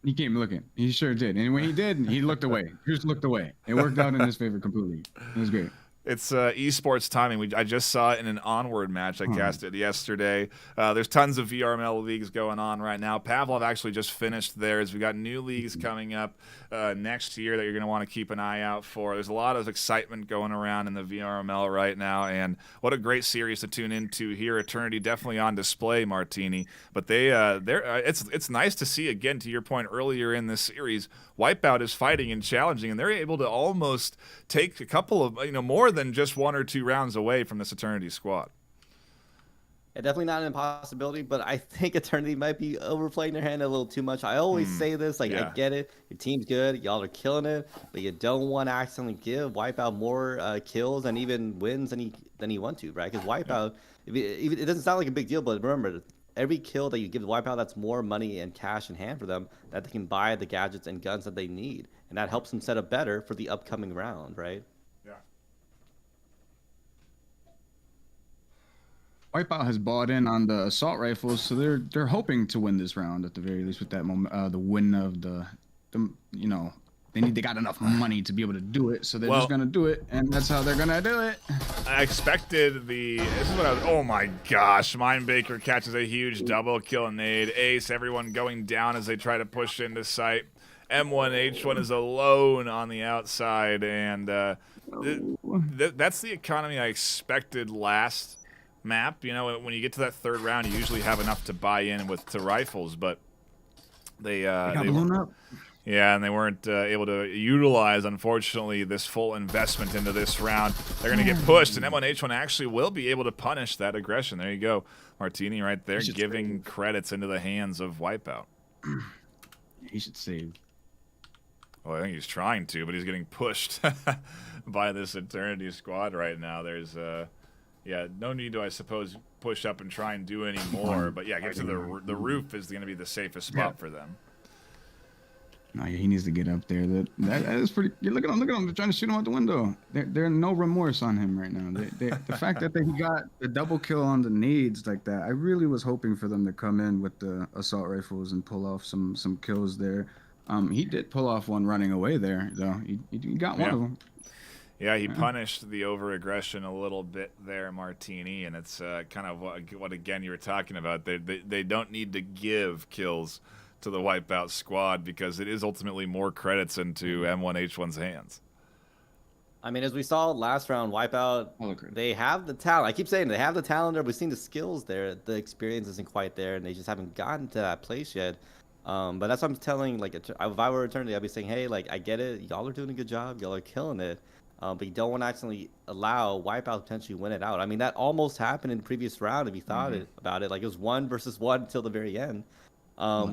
He came looking. He sure did. And when he did, he looked away. He just looked away. It worked out in his favor completely. It was great. It's esports timing. I just saw it in an Onward match I casted yesterday. There's tons of VRML leagues going on right now. Pavlov actually just finished theirs. We got new leagues coming up next year that you're going to want to keep an eye out for. There's a lot of excitement going around in the VRML right now, and what a great series to tune into here. Eternity definitely on display, Martini. But it's nice to see, again, to your point earlier in this series, Wipeout is fighting and challenging, and they're able to almost take a couple of, more than just 1 or 2 rounds away from this Eternity squad. Yeah, definitely not an impossibility, but I think Eternity might be overplaying their hand a little too much. I always say this, I get it. Your team's good, y'all are killing it, but you don't want to accidentally give Wipeout more kills and even wins than he want to, right? Because Wipeout, it doesn't sound like a big deal, but remember, every kill that you give the Wipeout, that's more money and cash in hand for them that they can buy the gadgets and guns that they need. And that helps them set up better for the upcoming round, right? Yeah. Wipeout has bought in on the assault rifles, so they're hoping to win this round at the very least with that moment, the win of the they got enough money to be able to do it, so they're just gonna do it, and that's how they're gonna do it. I expected this is what I was. Oh my gosh! Mindbaker catches a huge double kill nade. Ace, everyone going down as they try to push into sight. M1H1 is alone on the outside, and that's the economy I expected last map. When you get to that third round, you usually have enough to buy in to rifles, but they got blown up. Yeah, and they weren't able to utilize, unfortunately, this full investment into this round. They're going to get pushed, and M1H1 actually will be able to punish that aggression. There you go. Martini right there giving credits into the hands of Wipeout. He should save. Well, I think he's trying to, but he's getting pushed by this Eternity squad right now. There's, no need to, I suppose, push up and try and do any more. But, yeah, get to the roof is going to be the safest spot for them. No, he needs to get up there. That is pretty. Look at him! Look at him! They're trying to shoot him out the window. There's no remorse on him right now. The fact that he got the double kill on the nades like that, I really was hoping for them to come in with the assault rifles and pull off some kills there. He did pull off one running away there, though. He got one of them. Yeah, he punished the over-aggression a little bit there, Martini, and it's kind of what again you were talking about. They don't need to give kills to the Wipeout squad because it is ultimately more credits into M1H1's hands. I mean, as we saw last round, Wipeout, they have the talent. I keep saying they have the talent there. We've seen the skills there. The experience isn't quite there, and they just haven't gotten to that place yet. But that's what I'm telling, if I were Eternity, I'd be saying, hey, I get it. Y'all are doing a good job. Y'all are killing it. but you don't want to actually allow Wipeout to potentially win it out. I mean, that almost happened in the previous round if you thought about it. Like, it was 1-1 until the very end,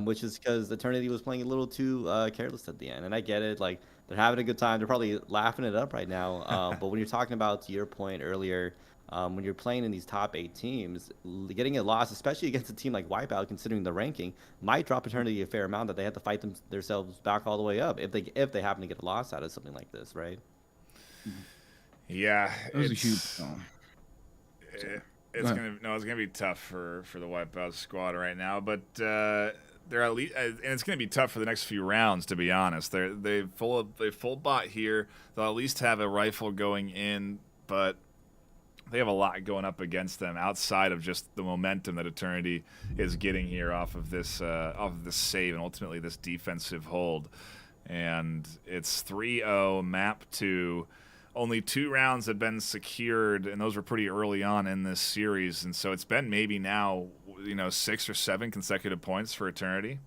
which is because Eternity was playing a little too careless at the end. And I get it. Like, they're having a good time. They're probably laughing it up right now. But when you're talking about, to your point earlier, when you're playing in these top 8 teams, getting a loss, especially against a team like Wipeout, considering the ranking, might drop Eternity a fair amount that they have to fight themselves back all the way up if they happen to get a loss out of something like this, right? Yeah, It was a huge. It's gonna be tough for the Wipeout squad right now, but they're at least, and it's gonna be tough for the next few rounds. To be honest, they full bot here. They'll at least have a rifle going in, but they have a lot going up against them outside of just the momentum that Eternity is getting here off of this save and ultimately this defensive hold. And it's 3-0 map 2. Only 2 rounds have been secured, and those were pretty early on in this series. And so it's been maybe now, 6 or 7 consecutive points for Eternity.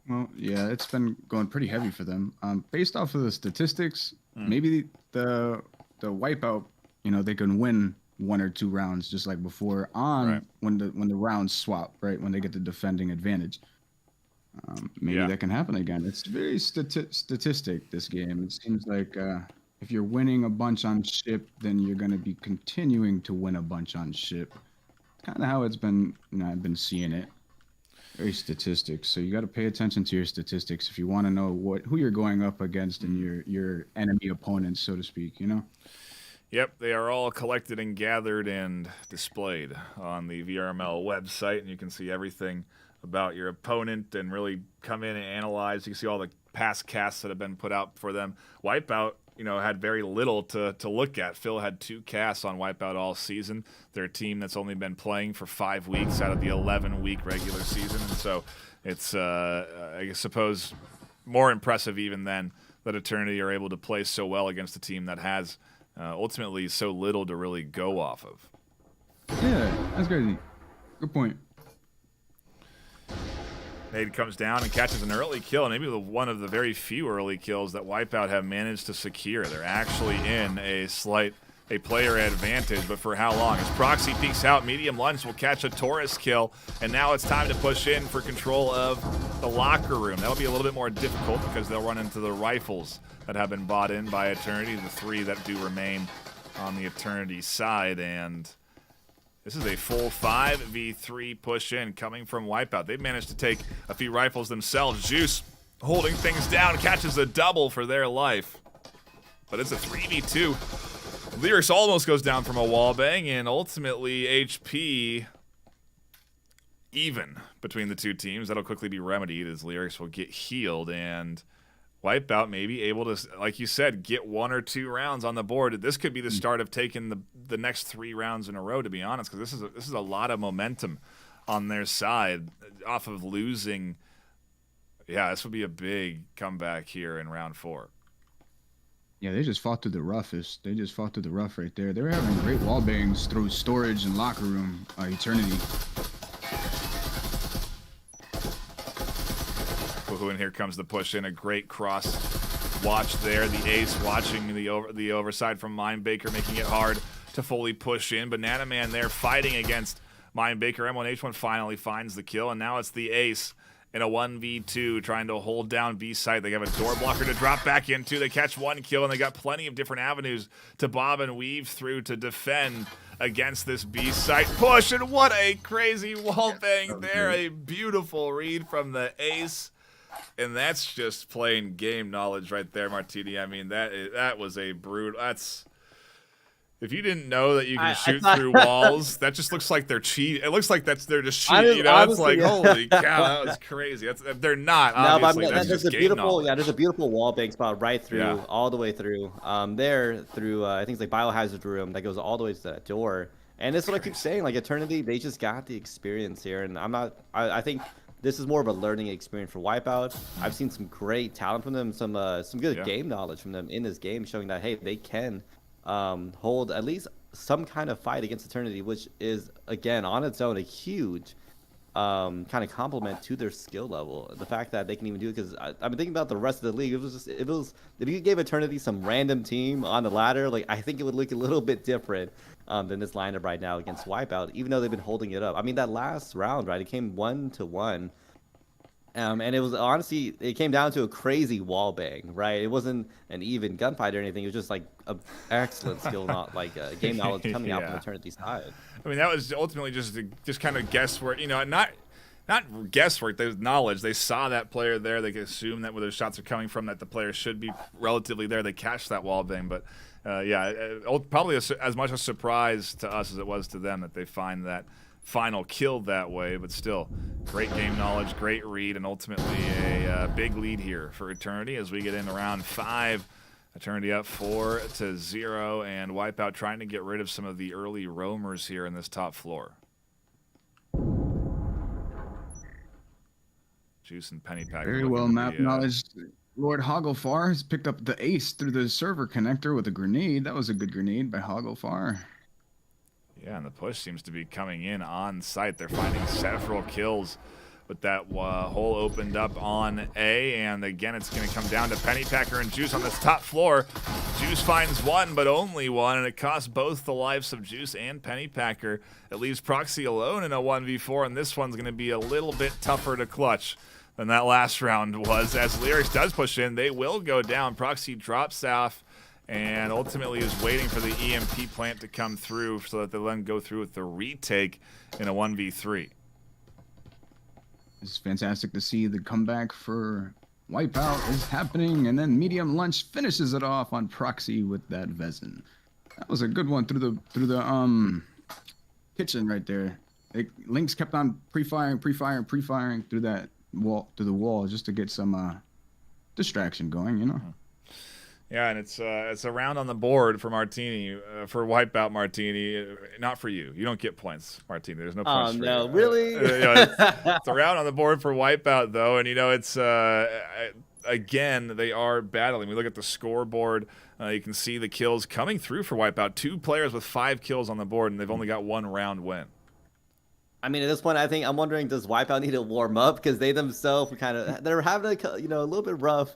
Well, yeah, it's been going pretty heavy for them. Based off of the statistics, maybe the Wipeout, they can win 1 or 2 rounds just like before when the rounds swap, right? When they get the defending advantage. Maybe that can happen again. It's very statistic, this game. It seems like if you're winning a bunch on ship, then you're going to be continuing to win a bunch on ship. Kind of how it's been, I've been seeing it. Very statistics. So you got to pay attention to your statistics if you want to know who you're going up against and your enemy opponents, so to speak, Yep, they are all collected and gathered and displayed on the VRML website, and you can see everything about your opponent and really come in and analyze. You can see all the past casts that have been put out for them. WipeOutt, had very little to look at. Phil had 2 casts on WipeOutt all season. They're a team that's only been playing for 5 weeks out of the 11-week regular season, and so it's, I suppose, more impressive even then that Eternity are able to play so well against a team that has ultimately so little to really go off of. Yeah, that's crazy. Good point. Nade comes down and catches an early kill, and maybe one of the very few early kills that WipeOutt have managed to secure. They're actually in a player advantage, but for how long? As Proxy peeks out, Medium Lunge will catch a Taurus kill, and now it's time to push in for control of the locker room. That'll be a little bit more difficult because they'll run into the rifles that have been bought in by Eternity, the 3 that do remain on the Eternity side, and this is a full 5v3 push in coming from WipeOutt. They've managed to take a few rifles themselves. Juice holding things down, catches a double for their life. But it's a 3v2. Lyrics almost goes down from a wallbang, and ultimately HP even between the 2 teams. That'll quickly be remedied as Lyrics will get healed, and WipeOutt may be able to, like you said, get 1 or 2 rounds on the board. This could be the start of taking the next 3 rounds in a row, to be honest, because this is a lot of momentum on their side off of losing. Yeah, this would be a big comeback here in round 4. Yeah, they just fought through the roughest. They just fought through the rough right there. They were having great wall bangs through storage and locker room. Eternity. And here comes the push in, a great cross watch there. The ace watching the overside from Mindbaker, making it hard to fully push in. Banana Man there fighting against Mindbaker. M1H1 finally finds the kill, and now it's the ace in a 1v2 trying to hold down B site. They have a door blocker to drop back into. They catch 1 kill, and they got plenty of different avenues to bob and weave through to defend against this B site push. And what a crazy wall bang there. A beautiful read from the ace. And that's just plain game knowledge right there, Martini. I mean, that was a brutal. If you didn't know that you can shoot through walls, that just looks like they're cheating. It looks like they're just cheating. Honestly, it's like, holy cow, that was crazy. They're not. Obviously, that's just game knowledge. There's a beautiful wall bank spot right through, all the way through. Through I think it's like biohazard room that goes all the way to that door. And that's what I keep saying. Like Eternity, they just got the experience here, and I think this is more of a learning experience for WipeOutt. I've seen some great talent from them, some good game knowledge from them in this game, showing that, hey, they can hold at least some kind of fight against Eternity, which is, again, on its own, a huge kind of compliment to their skill level. The fact that they can even do it, because I've been thinking about the rest of the league. It was just, if you gave Eternity some random team on the ladder, like I think it would look a little bit different than this lineup right now against WipeOutt, even though they've been holding it up. I mean, that last round, right, it came 1-1. And it was honestly, it came down to a crazy wall bang, right? It wasn't an even gunfight or anything. It was just like an excellent skill, not like game knowledge coming out from Eternity's side. I mean, that was ultimately just kind of guesswork, you know, not guesswork. There's knowledge. They saw that player there. They could assume that where those shots are coming from, that the player should be relatively there. They catch that wall bang, but probably as much a surprise to us as it was to them that they find that final kill that way, but still great game knowledge, great read, and ultimately a big lead here for Eternity as we get into round 5. Eternity up 4-0, and WipeOutt trying to get rid of some of the early roamers here in this top floor. Juice and Pennypacker. Very well map knowledge. Lord Hogglefar has picked up the ace through the server connector with a grenade. That was a good grenade by Hogglefar. Yeah, and the push seems to be coming in on site. They're finding several kills with that hole opened up on A, and again, it's going to come down to Pennypacker and Juice on this top floor. Juice finds one, but only one, and it costs both the lives of Juice and Pennypacker. It leaves Proxy alone in a 1v4, and this one's going to be a little bit tougher to clutch than that last round was. As Lyrics does push in, they will go down. Proxy drops off and ultimately is waiting for the EMP plant to come through so that they'll then go through with the retake in a 1v3. It's fantastic to see the comeback for WipeOutt is happening, and then Medium Lunch finishes it off on Proxy with that Vezin. That was a good one through the kitchen right there. Lynx kept on pre-firing through that wall, through the wall, just to get some distraction going, you know. Yeah, and it's a round on the board for Martini, for WipeOutt Martini, not for you. You don't get points, Martini. There's no points for you. Oh, no, really? It's a round on the board for WipeOutt, though, and, you know, it's, again, they are battling. We look at the scoreboard. You can see the kills coming through for WipeOutt. 2 players with 5 kills on the board, and they've only got 1 round win. I mean, at this point, I'm wondering, does WipeOutt need to warm up? Because they themselves they're having a little bit rough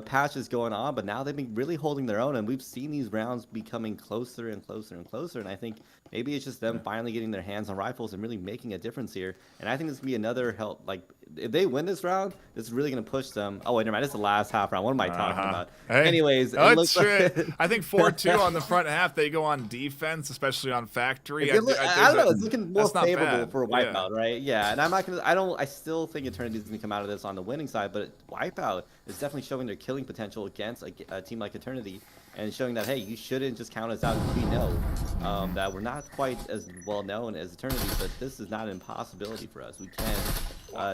patches going on, but now they've been really holding their own, and we've seen these rounds becoming closer and closer and closer, and I think maybe it's just them finally getting their hands on rifles and really making a difference here. And I think this can be another help. Like, if they win this round, this is really going to push them. Oh, wait, never mind. This is the last half round. What am I talking about? Hey. Anyways, it's true. I think 4-2 on the front half. They go on defense, especially on Factory. I don't know. It's looking more favorable for WipeOutt, yeah. right? Yeah, and I'm not gonna. I still think Eternity is gonna come out of this on the winning side, but WipeOutt is definitely showing their killing potential against a team like Eternity, and showing that, hey, you shouldn't just count us out. We know that we're not quite as well known as Eternity, but this is not an impossibility for us. We can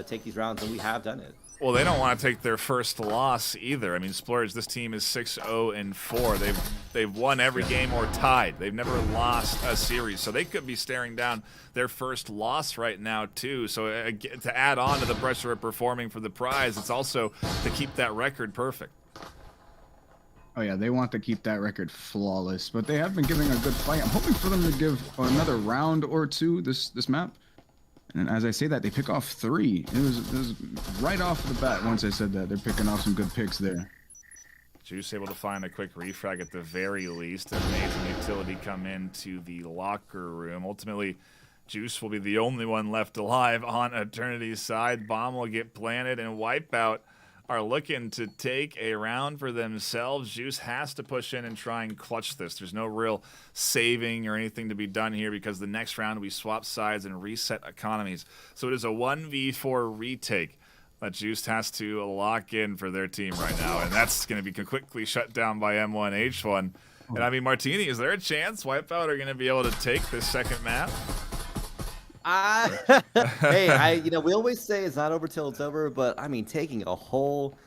take these rounds, and we have done it. Well, they don't want to take their first loss either. I mean, Splurge, this team is 6-0-4. They've won every game or tied. They've never lost a series, so they could be staring down their first loss right now too. So to add on to the pressure of performing for the prize, it's also to keep that record perfect. Oh yeah, they want to keep that record flawless, but they have been giving a good fight. I'm hoping for them to give another round or two this map. And as I say that, they pick off 3. It was right off the bat. Once I said that, they're picking off some good picks there. Juice able to find a quick refrag at the very least. Amazing utility come into the locker room. Ultimately, Juice will be the only one left alive on Eternity's side. Bomb will get planted, and WipeOutt are looking to take a round for themselves. Juice has to push in and try and clutch this. There's no real saving or anything to be done here because the next round we swap sides and reset economies. So it is a 1v4 retake that Juice has to lock in for their team right now, and that's going to be quickly shut down by M1H1. And I mean, Martini, is there a chance WipeOutt are going to be able to take this second map? Hey, we always say it's not over till it's over, but I mean, taking a whole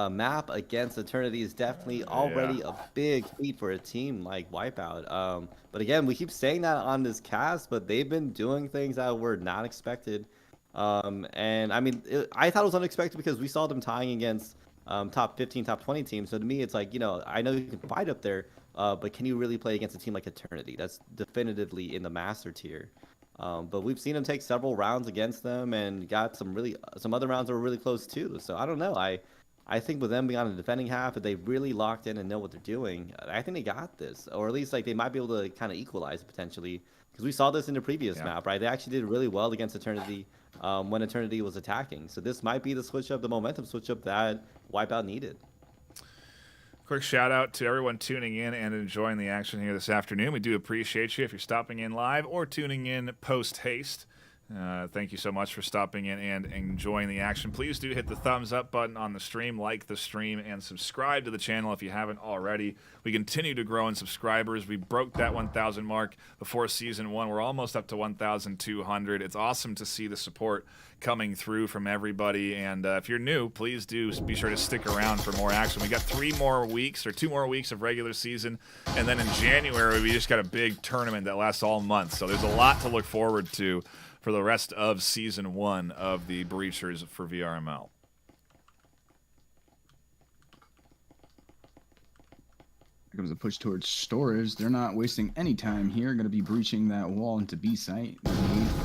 map against Eternity is definitely already a big feat for a team like WipeOutt. But again, we keep saying that on this cast, but they've been doing things that were not expected. And I mean, I thought it was unexpected because we saw them tying against top 15, top 20 teams. So to me, it's like, I know you can fight up there, but can you really play against a team like Eternity? That's definitively in the master tier. But we've seen him take several rounds against them and got some other rounds that were really close too. So I don't know. I think with them being on the defending half, if they really locked in and know what they're doing, I think they got this, or at least like they might be able to kind of equalize potentially, because we saw this in the previous map, right? They actually did really well against Eternity when Eternity was attacking. So this might be the switch up, the momentum switch up that WipeOutt needed. Quick shout out to everyone tuning in and enjoying the action here this afternoon. We do appreciate you if you're stopping in live or tuning in post haste. Thank you so much for stopping in and enjoying the action. Please do hit the thumbs up button on the stream, like the stream, and subscribe to the channel if you haven't already. We continue to grow in subscribers. We broke that 1,000 mark before Season 1. We're almost up to 1,200. It's awesome to see the support coming through from everybody. And if you're new, please do be sure to stick around for more action. We got 2 more weeks of regular season. And then in January, we just got a big tournament that lasts all month. So there's a lot to look forward to for the rest of Season 1 of the Breachers for VRML. Here comes a push towards storage. They're not wasting any time here. Going to be breaching that wall into B site.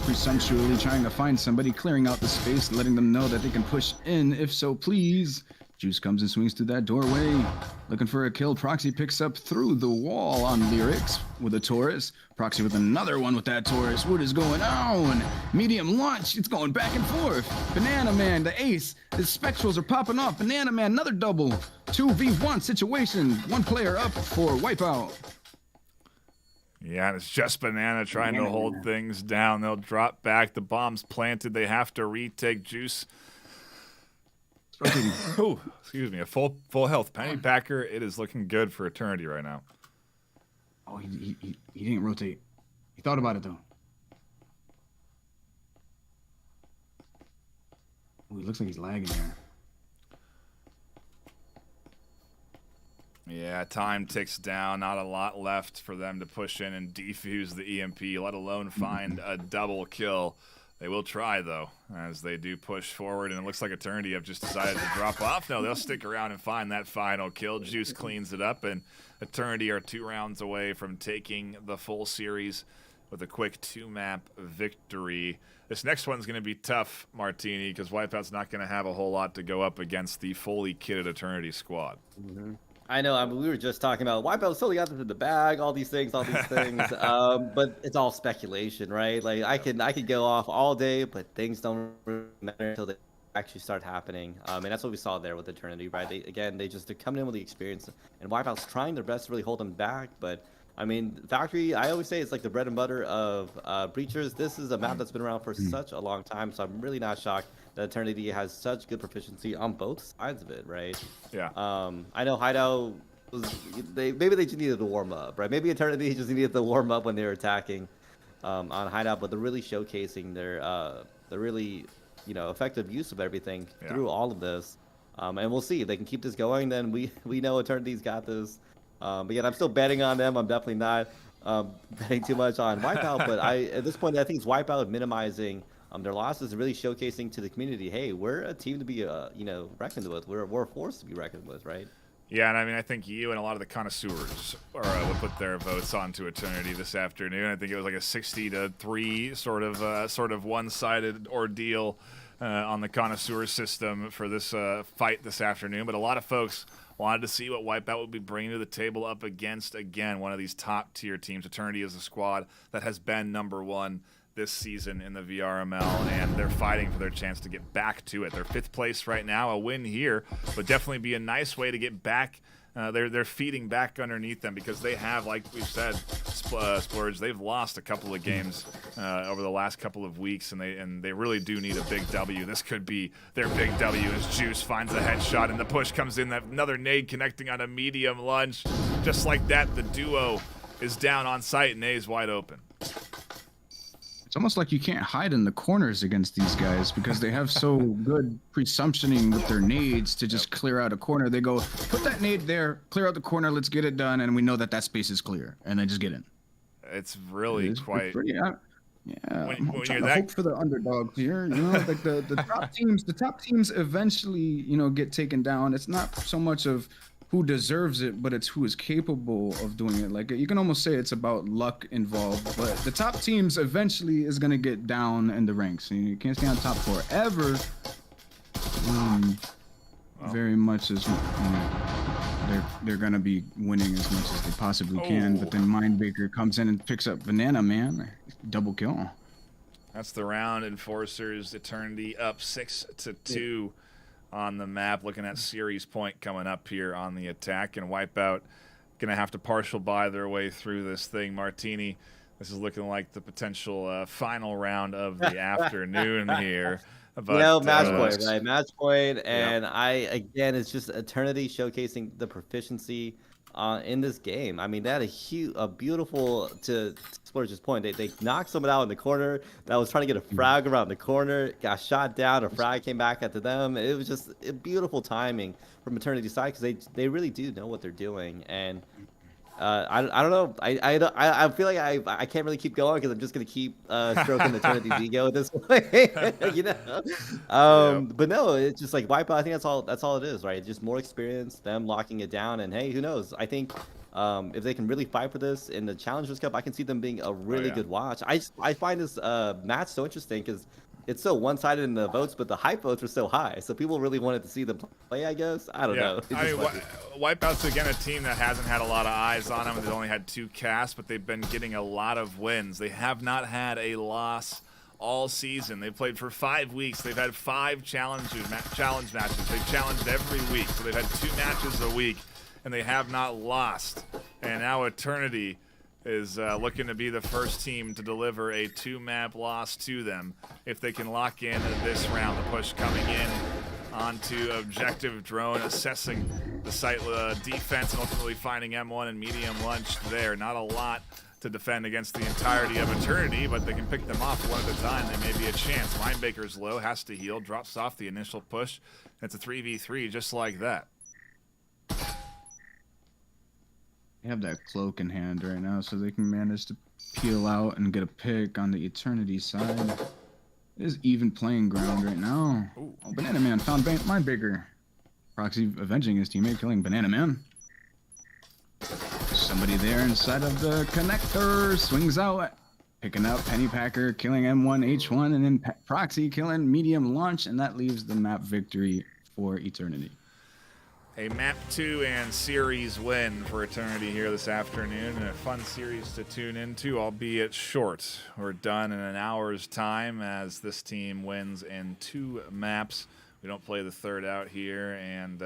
Presumptuously trying to find somebody, clearing out the space, letting them know that they can push in, if so please. Juice comes and swings through that doorway, looking for a kill. Proxy picks up through the wall on Lyrics with a Taurus. Proxy with another one with that Taurus. What is going on? Medium launch. It's going back and forth. Banana Man, the ace. The spectrals are popping off. Banana Man, another double. 2v1 situation. One player up for WipeOutt. Yeah, and it's just Banana trying to hold things down. They'll drop back. The bomb's planted. They have to retake. Juice. Oh, excuse me. A full health Penny Packer. It is looking good for Eternity right now. Oh, he didn't rotate. He thought about it though. Oh, he looks like he's lagging there. Yeah, time ticks down. Not a lot left for them to push in and defuse the EMP, let alone find a double kill. They will try, though, as they do push forward, and it looks like Eternity have just decided to drop off. No, they'll stick around and find that final kill. Juice cleans it up, and Eternity are 2 rounds away from taking the full series with a quick 2-map victory. This next one's going to be tough, Martini, because WipeOutt's not going to have a whole lot to go up against the fully kitted Eternity squad. Mm-hmm. I know. I mean, we were just talking about WipeOutt totally got this in the bag, all these things. But it's all speculation, right? Like I could go off all day, but things don't really matter until they actually start happening. And that's what we saw there with Eternity, right? They're coming in with the experience, and WipeOutt's trying their best to really hold them back. But I mean, Factory, I always say it's like the bread and butter of Breachers. This is a map that's been around for such a long time, so I'm really not shocked that Eternity has such good proficiency on both sides of it, right? Yeah. I know Hideout maybe they just needed to warm up, right? Maybe Eternity just needed to warm up when they were attacking on Hideout, but they're really showcasing their really effective use of everything through all of this. And we'll see if they can keep this going. Then we know Eternity's got this. But yet I'm still betting on them. I'm definitely not betting too much on WipeOutt. But at this point, I think it's WipeOutt minimizing their losses, really showcasing to the community, hey, we're a team to be reckoned with. We're a force to be reckoned with, right? Yeah, and I mean, I think you and a lot of the connoisseurs will put their votes onto Eternity this afternoon. I think it was like a 60-3 sort of one-sided ordeal on the connoisseur system for this fight this afternoon. But a lot of folks wanted to see what WipeOutt would be bringing to the table up against, again, one of these top-tier teams. Eternity is a squad that has been #1 this season in the VRML, and they're fighting for their chance to get back to it. They're 5th place right now. A win here would definitely be a nice way to get back. They're feeding back underneath them because they have, like we've said, Splurge, they've lost a couple of games over the last couple of weeks, and they really do need a big W. This could be their big W as Juice finds a headshot, and the push comes in. Another nade connecting on a medium lunge. Just like that, the duo is down on site, and A's wide open. It's almost like you can't hide in the corners against these guys because they have so good presumptioning with their nades to just clear out a corner. They go, put that nade there, clear out the corner, let's get it done, and we know that space is clear, and they just get in. It's really quite. Yeah. When you're that... hope for the underdogs here, like the top teams. The top teams eventually, get taken down. It's not so much of who deserves it, but it's who is capable of doing it. Like, you can almost say it's about luck involved, but the top teams eventually is going to get down in the ranks. And you can't stay on top forever. Very much as they're going to be winning as much as they possibly can, but then Mindbaker comes in and picks up Banana Man. Double kill. That's the round. Enforcers Eternity up 6-2 on the map. Looking at series point coming up here on the attack, and WipeOutt gonna have to partial buy their way through this thing. Martini, this is looking like the potential final round of the afternoon here. But, match point, right? Match point, and again, it's just Eternity showcasing the proficiency in this game. I mean, they had a beautiful, to Splurge's point, they knocked someone out in the corner that was trying to get a frag around the corner, got shot down, a frag came back after them. It was just a beautiful timing from Eternity's side, because they really do know what they're doing. And I don't know. I feel like I can't really keep going, because I'm just gonna keep stroking Eternity's ego at this point, But no, it's just like WipeOutt. I think that's all it is, right? Just more experience, them locking it down, and hey, who knows? I think if they can really fight for this in the Challengers Cup, I can see them being a really good watch. I find this match so interesting, because it's so one-sided in the votes, but the hype votes are so high, so people really wanted to see them play, I guess. I don't know. I mean, WipeOutt's, again, a team that hasn't had a lot of eyes on them. They've only had 2 casts, but they've been getting a lot of wins. They have not had a loss all season. They've played for 5 weeks. They've had 5 challenge matches. They've challenged every week, so they've had 2 matches a week, and they have not lost. And now Eternity is looking to be the first team to deliver a 2-map loss to them. If they can lock in this round, the push coming in onto Objective Drone, assessing the site defense, and ultimately finding M1 and medium lunch there. Not a lot to defend against the entirety of Eternity, but they can pick them off one at a time. They may be a chance. Mindbaker's low, has to heal, drops off the initial push. It's a 3v3 just like that. They have that cloak in hand right now, so they can manage to peel out and get a pick on the Eternity side. It is even playing ground right now. Oh, Banana Man found Mindbaker. Proxy avenging his teammate, killing Banana Man. Somebody there inside of the connector swings out, picking up Pennypacker, killing M1, H1, and then Proxy killing Medium Launch, and that leaves the map victory for Eternity. A map 2 and series win for Eternity here this afternoon, and a fun series to tune into, albeit short. We're done in an hour's time as this team wins in 2 maps. We don't play the third out here, and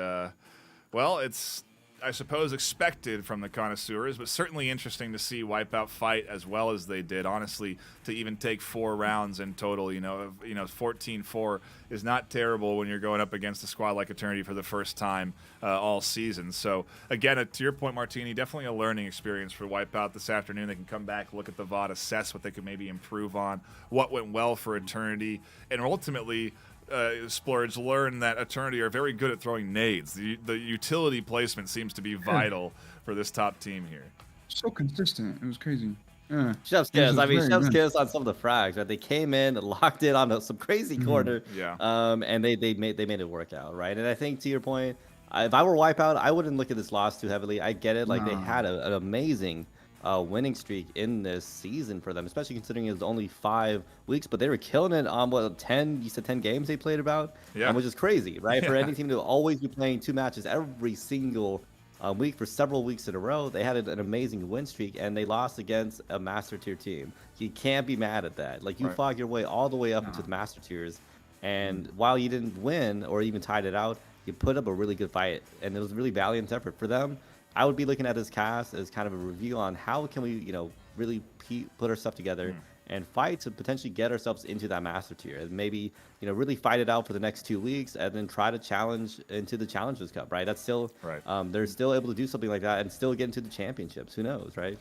well, it's, I suppose, expected from the connoisseurs, but certainly interesting to see WipeOutt fight as well as they did. Honestly, to even take 4 rounds in total, 14-4 is not terrible when you're going up against a squad like Eternity for the first time all season. So again, to your point, Martini, definitely a learning experience for WipeOutt this afternoon. They can come back, look at the VOD, assess what they could maybe improve on, what went well for Eternity, and ultimately Splurge learned that Eternity are very good at throwing nades. The utility placement seems to be vital for this top team here. So consistent. It was crazy. Chef's kiss. I mean, chef's kiss on some of the frags, right? They came in, locked it on some crazy corner, and they made it work out, right? And I think, to your point, if I were WipeOutt, I wouldn't look at this loss too heavily. I get it. Like, they had an amazing winning streak in this season for them, especially considering it was only 5 weeks, but they were killing it on 10, you said 10 games they played about, which is crazy, right? For any team to always be playing 2 matches every single week for several weeks in a row, they had an amazing win streak, and they lost against a master tier team. You can't be mad at that. Like, you fought your way all the way up into the master tiers, and while you didn't win or even tied it out, you put up a really good fight, and it was a really valiant effort for them. I would be looking at this cast as kind of a review on how can we, really put our stuff together and fight to potentially get ourselves into that master tier, and maybe, really fight it out for the next 2 weeks, and then try to challenge into the Challengers Cup, right? That's still, they're still able to do something like that and still get into the championships. Who knows, right?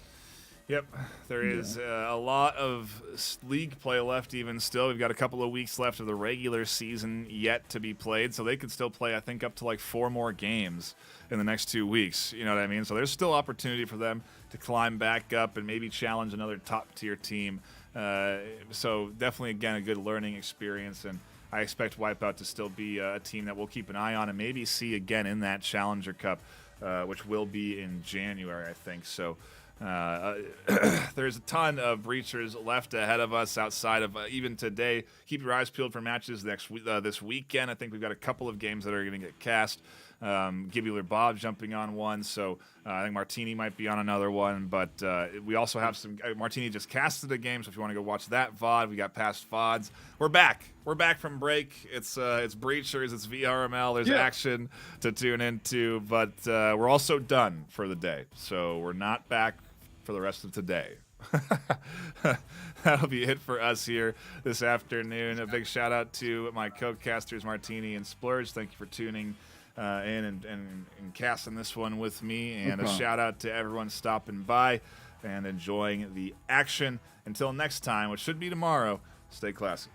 Yep, there is a lot of league play left even still. We've got a couple of weeks left of the regular season yet to be played, so they could still play, I think, up to like 4 more games in the next 2 weeks. You know what I mean? So there's still opportunity for them to climb back up and maybe challenge another top-tier team. So definitely, again, a good learning experience, and I expect WipeOutt to still be a team that we'll keep an eye on and maybe see again in that Challenger Cup. which will be in January, I think. So there's a ton of breachers left ahead of us outside of even today. Keep your eyes peeled for matches this weekend. I think we've got a couple of games that are going to get cast. Gibular Bob jumping on one, so I think Martini might be on another one, but we also have some Martini just casted a game, so if you want to go watch that VOD, we got past VODs. We're back from break. It's Breachers, it's VRML, there's action to tune into, but we're also done for the day, so we're not back for the rest of today. That'll be it for us here this afternoon. A big shout out to my co-casters Martini and Splurge. Thank you for tuning in and casting this one with me, and a shout out to everyone stopping by and enjoying the action. Until next time, which should be tomorrow, stay classy.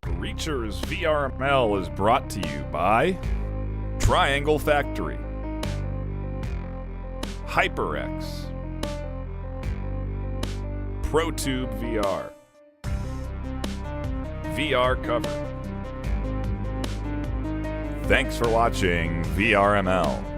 Breachers VRML is brought to you by Triangle Factory, HyperX, ProTube VR, VR Cover. Thanks for watching VRML.